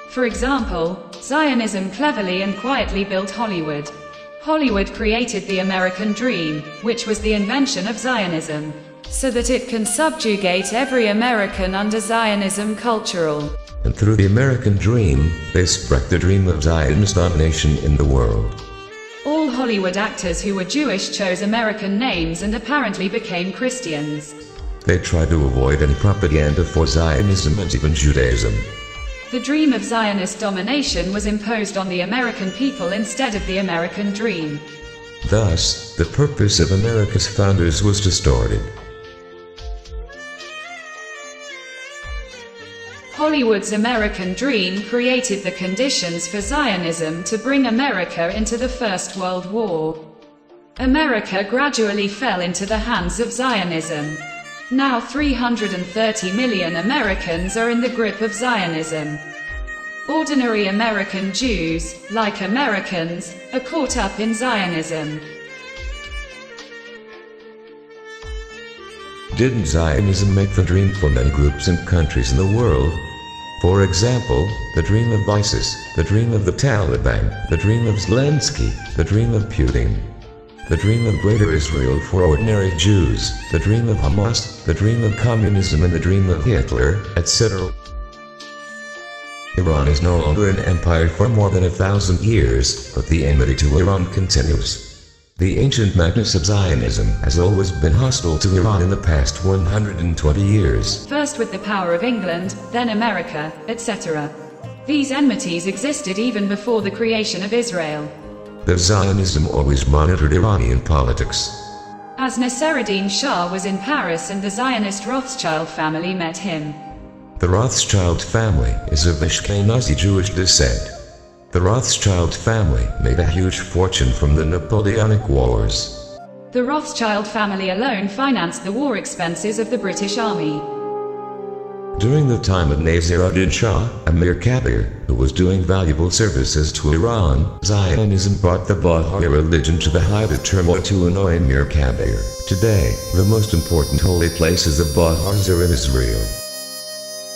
For example, Zionism cleverly and quietly built Hollywood. Hollywood created the American dream, which was the invention of Zionism, so that it can subjugate every American under Zionism cultural. And through the American dream, they spread the dream of Zionist domination in the world. All Hollywood actors who were Jewish chose American names and apparently became Christians. They tried to avoid any propaganda for Zionism and even Judaism. The dream of Zionist domination was imposed on the American people instead of the American dream. Thus, the purpose of America's founders was distorted. Hollywood's American dream created the conditions for Zionism to bring America into the First World War. America gradually fell into the hands of Zionism. Now 330 million Americans are in the grip of Zionism. Ordinary American Jews, like Americans, are caught up in Zionism. Didn't Zionism make the dream for many groups and countries in the world? For example, the dream of ISIS, the dream of the Taliban, the dream of Zelensky, the dream of Putin. the dream of greater Israel for ordinary Jews, the dream of Hamas, the dream of communism and the dream of Hitler, etc. Iran is no longer an empire for more than 1,000 years, but the enmity to Iran continues. The ancient madness of Zionism has always been hostile to Iran in the past 120 years. First with the power of England, then America, etc. These enmities existed even before the creation of Israel. The Zionism always monitored Iranian politics. As Nasseruddin Shah was in Paris and the Zionist Rothschild family met him. The Rothschild family is of Ashkenazi Jewish descent. The Rothschild family made a huge fortune from the Napoleonic Wars. The Rothschild family alone financed the war expenses of the British Army. During the time of Nasseruddin Shah, Amir Kabir, who was doing valuable services to Iran, Zionism brought the Baha'i religion to the height of turmoil to annoy Amir Kabir. Today, the most important holy places of Baha'is are in Israel.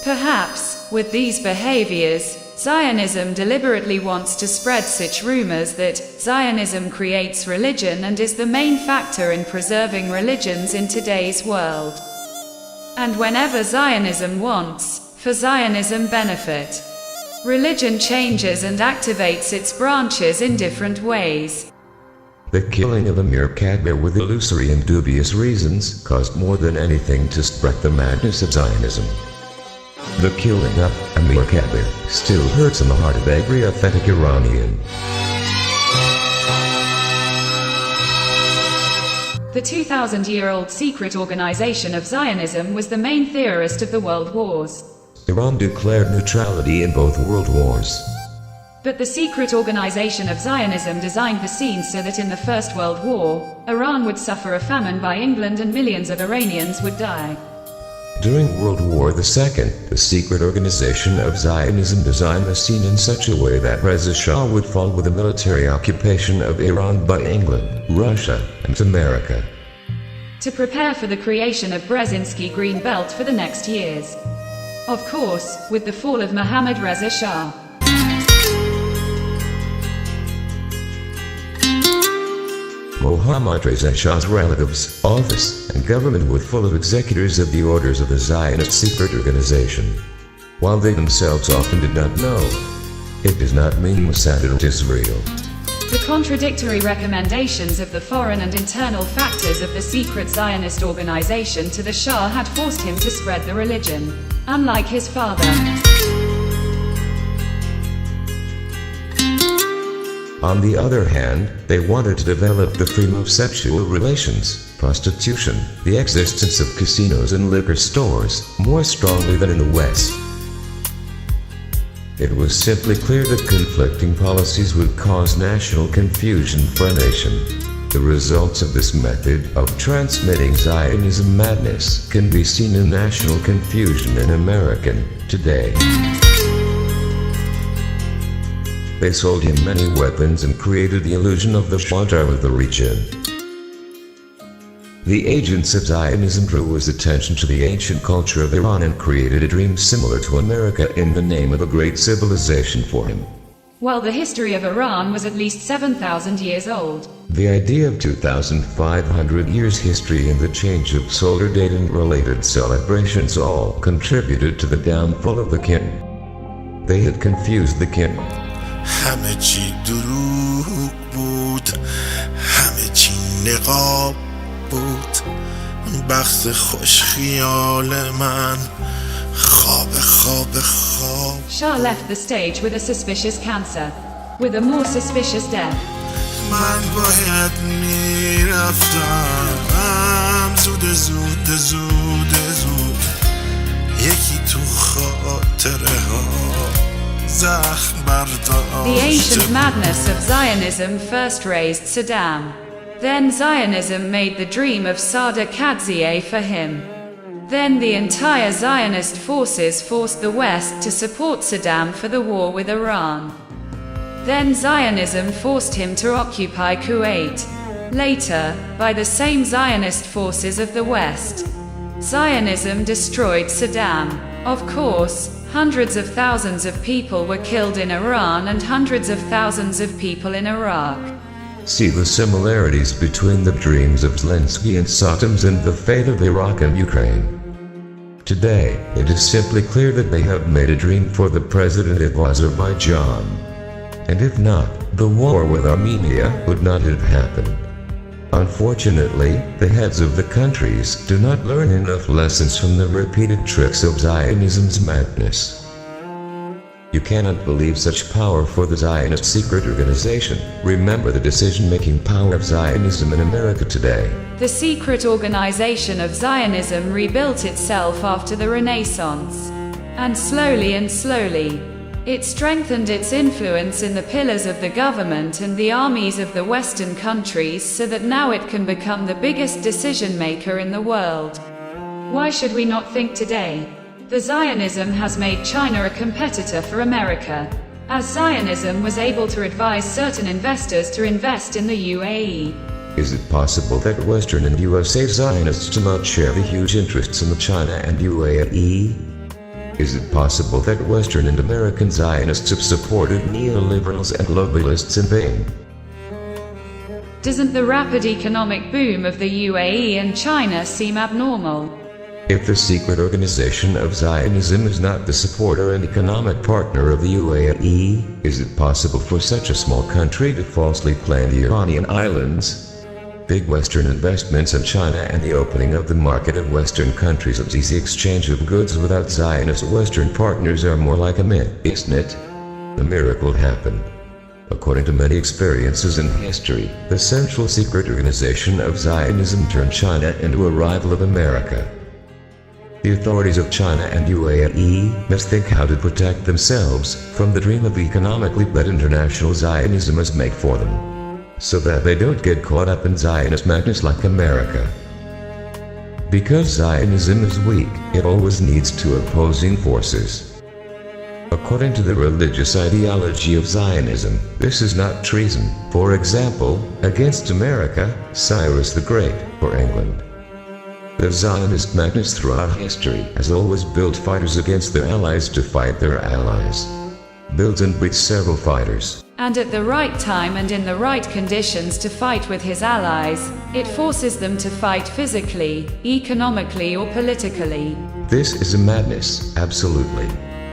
Perhaps, with these behaviors, Zionism deliberately wants to spread such rumors that Zionism creates religion and is the main factor in preserving religions in today's world. And whenever Zionism wants, for Zionism benefit, religion changes and activates its branches in different ways. The killing of Amir Kabir with illusory and dubious reasons caused more than anything to spread the madness of Zionism. The killing of Amir Kabir still hurts in the heart of every authentic Iranian. The 2,000-year-old secret organization of Zionism was the main theorist of the world wars. Iran declared neutrality in both world wars. But the secret organization of Zionism designed the scenes so that in the First World War, Iran would suffer a famine by England and millions of Iranians would die. During World War II, the secret organization of Zionism designed the scene in such a way that Reza Shah would fall with the military occupation of Iran by England, Russia, and America. To prepare for the creation of Brzezinski Green Belt for the next years. Of course, with the fall of Mohammad Reza Shah. Mohammad Reza Shah's relatives, office, and government were full of executors of the orders of the Zionist secret organization. While they themselves often did not know, it does not mean Mossad or Israel. The contradictory recommendations of the foreign and internal factors of the secret Zionist organization to the Shah had forced him to spread the religion, unlike his father. On the other hand, they wanted to develop the freedom of sexual relations, prostitution, the existence of casinos and liquor stores, more strongly than in the West. It was simply clear that conflicting policies would cause national confusion for a nation. The results of this method of transmitting Zionism madness can be seen in national confusion in America today. They sold him many weapons and created the illusion of the Shah of the region. The agents of Zionism drew his attention to the ancient culture of Iran and created a dream similar to America in the name of a great civilization for him. While the history of Iran was at least 7,000 years old. The idea of 2,500 years history and the change of solar date and related celebrations all contributed to the downfall of the king. They had confused the king. همه چی دروغ بود همه چی نقاب بود بخت خوش خیال من خواب Shah left the stage with a suspicious cancer, with a more suspicious death. من باید میرفتم زود یکی تو خاطره ها The ancient madness of Zionism first raised Saddam. Then Zionism made the dream of Sadr Kadziye for him. Then the entire Zionist forces forced the West to support Saddam for the war with Iran. Then Zionism forced him to occupy Kuwait. Later, by the same Zionist forces of the West, Zionism destroyed Saddam. Of course, hundreds of thousands of people were killed in Iran and hundreds of thousands of people in Iraq. See the similarities between the dreams of Zelensky and Saddam's and the fate of Iraq and Ukraine. Today, it is simply clear that they have made a dream for the president of Azerbaijan. And if not, the war with Armenia would not have happened. Unfortunately, the heads of the countries do not learn enough lessons from the repeated tricks of Zionism's madness. You cannot believe such power for the Zionist secret organization. Remember the decision-making power of Zionism in America today. The secret organization of Zionism rebuilt itself after the Renaissance. And slowly, it strengthened its influence in the pillars of the government and the armies of the Western countries so that now it can become the biggest decision maker in the world. Why should we not think today? The Zionism has made China a competitor for America, as Zionism was able to advise certain investors to invest in the UAE. Is it possible that Western and USA Zionists do not share the huge interests in the China and UAE? Is it possible that Western and American Zionists have supported neoliberals and globalists in vain? Doesn't the rapid economic boom of the UAE and China seem abnormal? If the secret organization of Zionism is not the supporter and economic partner of the UAE, is it possible for such a small country to falsely claim the Iranian islands? Big Western investments in China and the opening of the market of Western countries and easy exchange of goods without Zionist Western partners are more like a myth, isn't it? A miracle happened. According to many experiences in history, the central secret organization of Zionism turned China into a rival of America. The authorities of China and UAE must think how to protect themselves from the dream of economically led international Zionism has made for them, so that they don't get caught up in Zionist madness like America. Because Zionism is weak, it always needs two opposing forces. According to the religious ideology of Zionism, this is not treason, for example, against America, Cyrus the Great, or England. The Zionist madness throughout history has always built fighters against their allies to fight their allies. Builds and breeds several fighters. And at the right time and in the right conditions to fight with his allies, it forces them to fight physically, economically or politically. This is a madness, absolutely.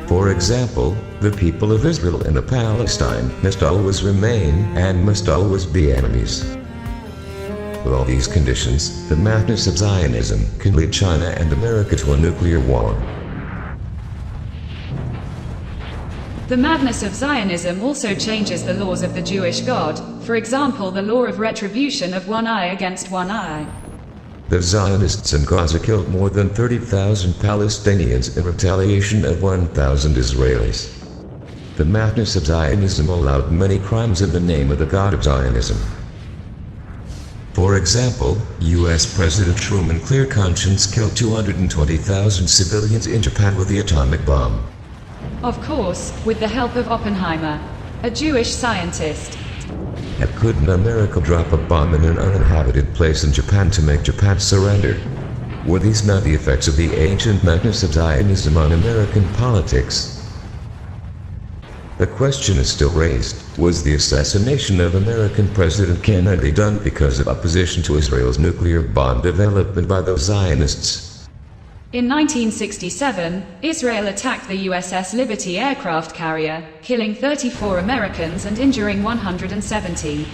For example, the people of Israel and of Palestine must always remain and must always be enemies. With all these conditions, the madness of Zionism can lead China and America to a nuclear war. The madness of Zionism also changes the laws of the Jewish God, for example the law of retribution of one eye against one eye. The Zionists in Gaza killed more than 30,000 Palestinians in retaliation of 1,000 Israelis. The madness of Zionism allowed many crimes in the name of the God of Zionism. For example, US President Truman clear conscience killed 220,000 civilians in Japan with the atomic bomb. Of course, with the help of Oppenheimer, a Jewish scientist. And couldn't America drop a bomb in an uninhabited place in Japan to make Japan surrender? Were these not the effects of the ancient madness of Zionism on American politics? The question is still raised, was the assassination of American President Kennedy done because of opposition to Israel's nuclear bomb development by the Zionists? In 1967, Israel attacked the USS Liberty aircraft carrier, killing 34 Americans and injuring 170.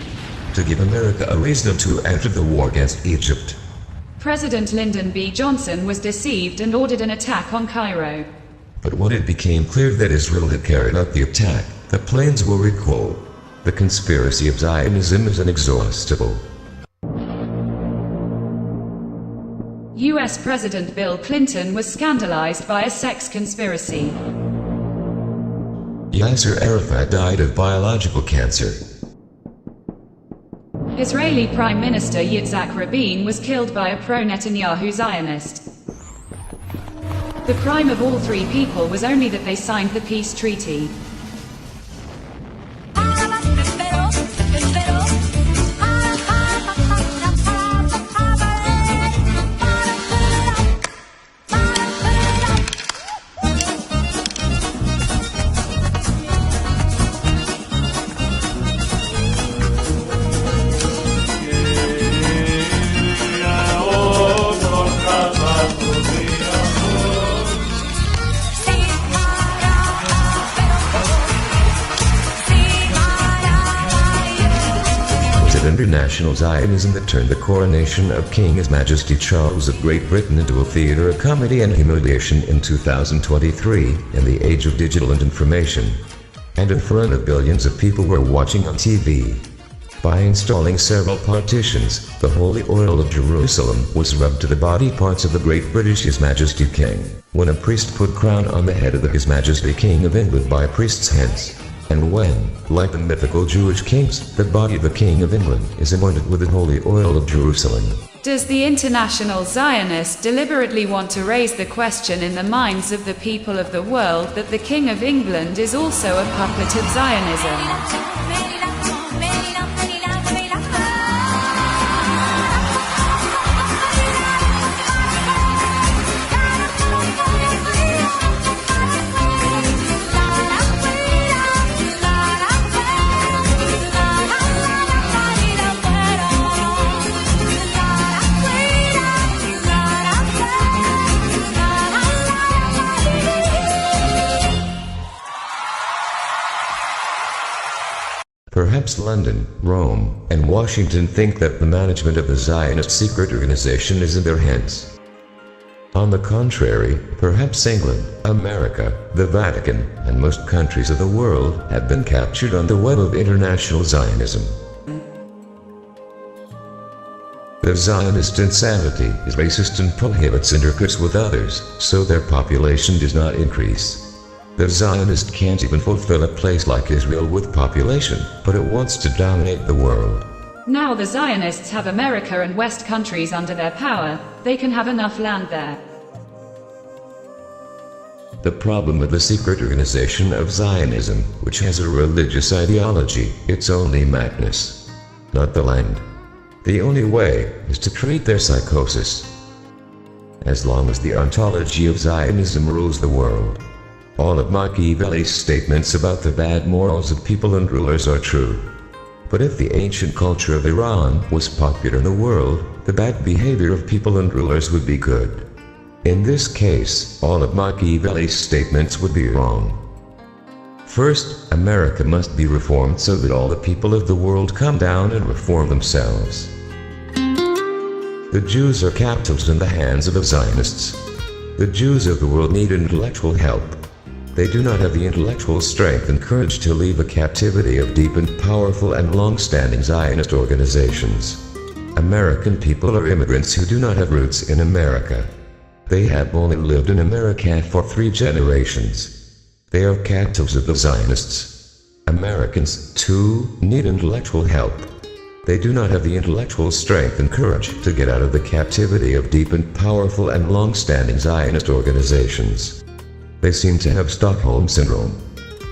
To give America a reason to enter the war against Egypt. President Lyndon B. Johnson was deceived and ordered an attack on Cairo. But when it became clear that Israel had carried out the attack, the planes were recalled. The conspiracy of Zionism is inexhaustible. US President Bill Clinton was scandalized by a sex conspiracy. Yasser Arafat died of biological cancer. Israeli Prime Minister Yitzhak Rabin was killed by a pro-Netanyahu Zionist. The crime of all three people was only that they signed the peace treaty. international Zionism that turned the coronation of King His Majesty Charles of Great Britain into a theater of comedy and humiliation in 2023, in the age of digital and information. And in front of billions of people were watching on TV. By installing several partitions, the holy oil of Jerusalem was rubbed to the body parts of the great British His Majesty King, when a priest put crown on the head of the His Majesty King of England by priest's hands. And when, like the mythical Jewish kings, the body of the King of England is anointed with the holy oil of Jerusalem. Does the international Zionists deliberately want to raise the question in the minds of the people of the world that the King of England is also a puppet of Zionism? Perhaps London, Rome, and Washington think that the management of the Zionist secret organization is in their hands. On the contrary, perhaps England, America, the Vatican, and most countries of the world have been captured on the web of international Zionism. The Zionist insanity is racist and prohibits intercourse with others, so their population does not increase. The Zionist can't even fulfill a place like Israel with population, but it wants to dominate the world. Now the Zionists have America and West countries under their power, they can have enough land there. The problem with the secret organization of Zionism, which has a religious ideology, it's only madness, not the land. The only way is to treat their psychosis. As long as the ontology of Zionism rules the world, all of Machiavelli's statements about the bad morals of people and rulers are true. But if the ancient culture of Iran was popular in the world, the bad behavior of people and rulers would be good. In this case, all of Machiavelli's statements would be wrong. First, America must be reformed so that all the people of the world come down and reform themselves. The Jews are captives in the hands of the Zionists. The Jews of the world need intellectual help. They do not have the intellectual strength and courage to leave the captivity of deep and powerful and long-standing Zionist organizations. American people are immigrants who do not have roots in America. They have only lived in America for 3 generations. They are captives of the Zionists. Americans, too, need intellectual help. They do not have the intellectual strength and courage to get out of the captivity of deep and powerful and long-standing Zionist organizations. They seem to have Stockholm Syndrome.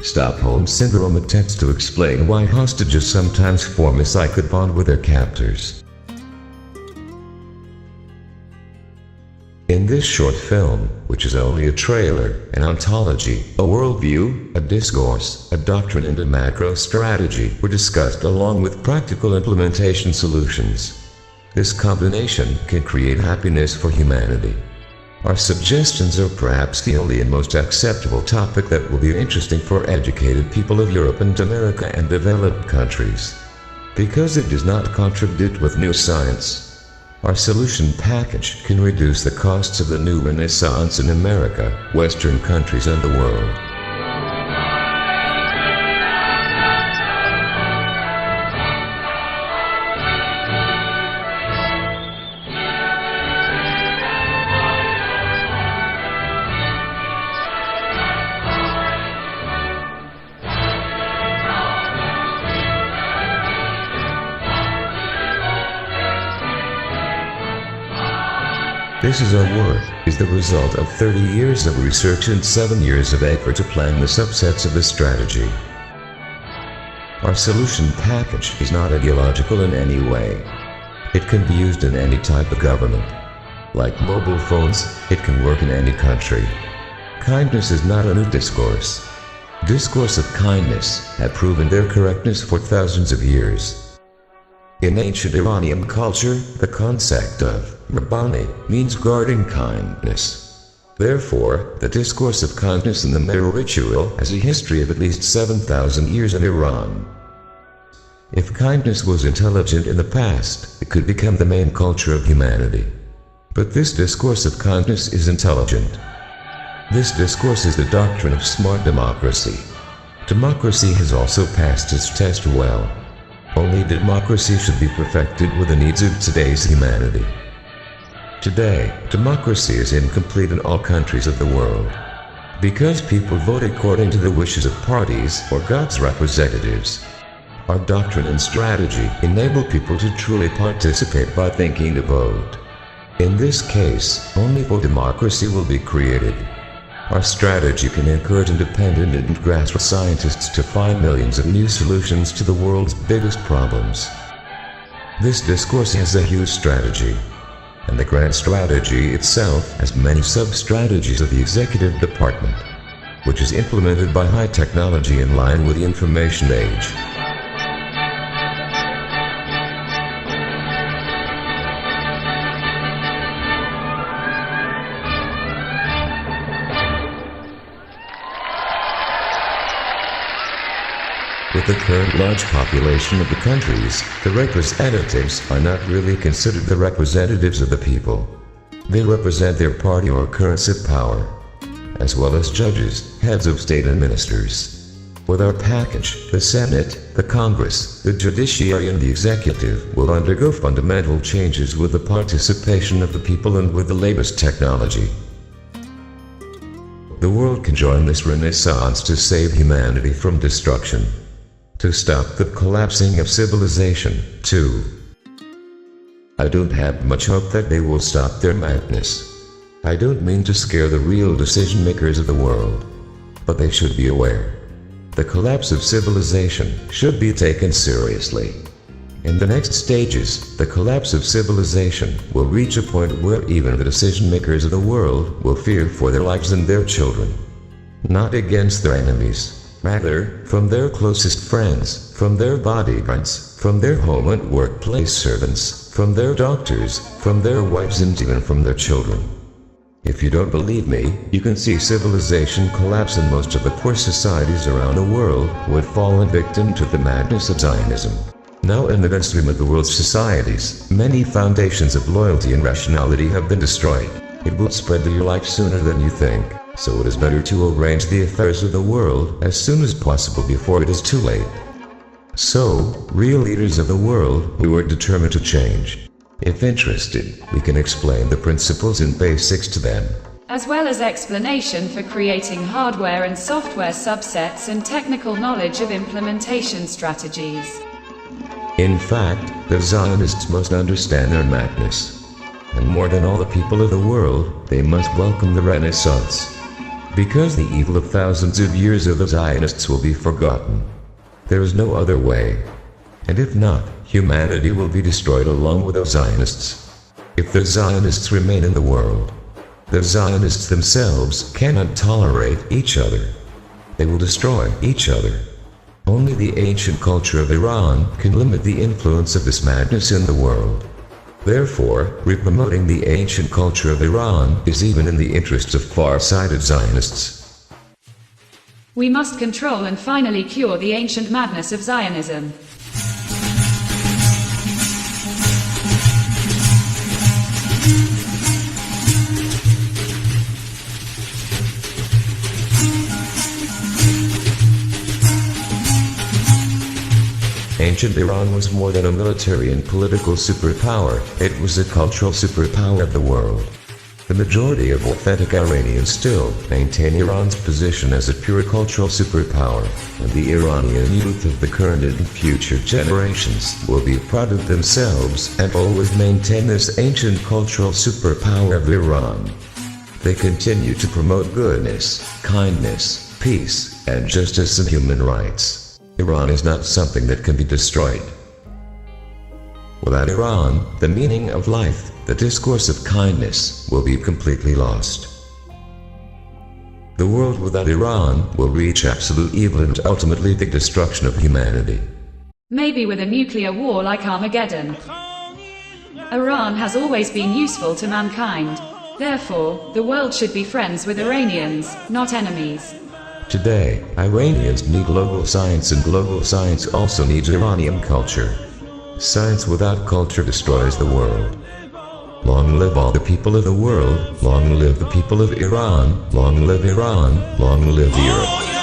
Stockholm Syndrome attempts to explain why hostages sometimes form a psychic bond with their captors. In this short film, which is only a trailer, an ontology, a worldview, a discourse, a doctrine and a macro strategy were discussed along with practical implementation solutions. This combination can create happiness for humanity. Our suggestions are perhaps the only and most acceptable topic that will be interesting for educated people of Europe and America and developed countries. Because it does not contradict with new science. Our solution package can reduce the costs of the new Renaissance in America, Western countries and the world. This is our work, is the result of 30 years of research and 7 years of effort to plan the subsets of the strategy. Our solution package is not ideological in any way. It can be used in any type of government. Like mobile phones, it can work in any country. Kindness is not a new discourse. Discourse of kindness had proven their correctness for thousands of years. In ancient Iranian culture, the concept of Rabbani means guarding kindness. Therefore, the discourse of kindness in the Mehra ritual has a history of at least 7,000 years in Iran. If kindness was intelligent in the past, it could become the main culture of humanity. But this discourse of kindness is intelligent. This discourse is the doctrine of smart democracy. Democracy has also passed its test well. Only democracy should be perfected with the needs of today's humanity. Today, democracy is incomplete in all countries of the world. Because people vote according to the wishes of parties or God's representatives. Our doctrine and strategy enable people to truly participate by thinking to vote. In this case, only for democracy will be created. Our strategy can encourage independent and grassroots scientists to find millions of new solutions to the world's biggest problems. This discourse has a huge strategy. And the grand strategy itself has many sub-strategies of the executive department, which is implemented by high technology in line with the information age. With the current large population of the countries, the representatives are not really considered the representatives of the people. They represent their party or currents of power, as well as judges, heads of state and ministers. With our package, the Senate, the Congress, the judiciary and the executive will undergo fundamental changes with the participation of the people and with the latest technology. The world can join this renaissance to save humanity from destruction. To stop the collapsing of civilization, too. I don't have much hope that they will stop their madness. I don't mean to scare the real decision makers of the world. But they should be aware. The collapse of civilization should be taken seriously. In the next stages, the collapse of civilization will reach a point where even the decision makers of the world will fear for their lives and their children. Not against their enemies. Rather, from their closest friends, from their bodyguards, from their home and workplace servants, from their doctors, from their wives and even from their children. If you don't believe me, you can see civilization collapse and most of the poor societies around the world would fall victim to the madness of Zionism. Now in the mainstream of the world's societies, many foundations of loyalty and rationality have been destroyed. It will spread to your life sooner than you think. So it is better to arrange the affairs of the world as soon as possible before it is too late. So, real leaders of the world who are determined to change. If interested, we can explain the principles and basics to them. As well as explanation for creating hardware and software subsets and technical knowledge of implementation strategies. In fact, the Zionists must understand their madness. And more than all the people of the world, they must welcome the Renaissance. Because the evil of thousands of years of the Zionists will be forgotten. There is no other way. And if not, humanity will be destroyed along with the Zionists. If the Zionists remain in the world, the Zionists themselves cannot tolerate each other. They will destroy each other. Only the ancient culture of Iran can limit the influence of this madness in the world. Therefore, re-promoting the ancient culture of Iran is even in the interests of far-sighted Zionists. We must control and finally cure the ancient madness of Zionism. Ancient Iran was more than a military and political superpower, it was a cultural superpower of the world. The majority of authentic Iranians still maintain Iran's position as a pure cultural superpower, and the Iranian youth of the current and future generations will be proud of themselves and always maintain this ancient cultural superpower of Iran. They continue to promote goodness, kindness, peace, and justice and human rights. Iran is not something that can be destroyed. Without Iran, the meaning of life, the discourse of kindness, will be completely lost. The world without Iran will reach absolute evil and ultimately the destruction of humanity. Maybe with a nuclear war like Armageddon. Iran has always been useful to mankind. Therefore, the world should be friends with Iranians, not enemies. Today, Iranians need global science, and global science also needs Iranian culture. Science without culture destroys the world. Long live all the people of the world, long live the people of Iran, long live Iran, long live Europe.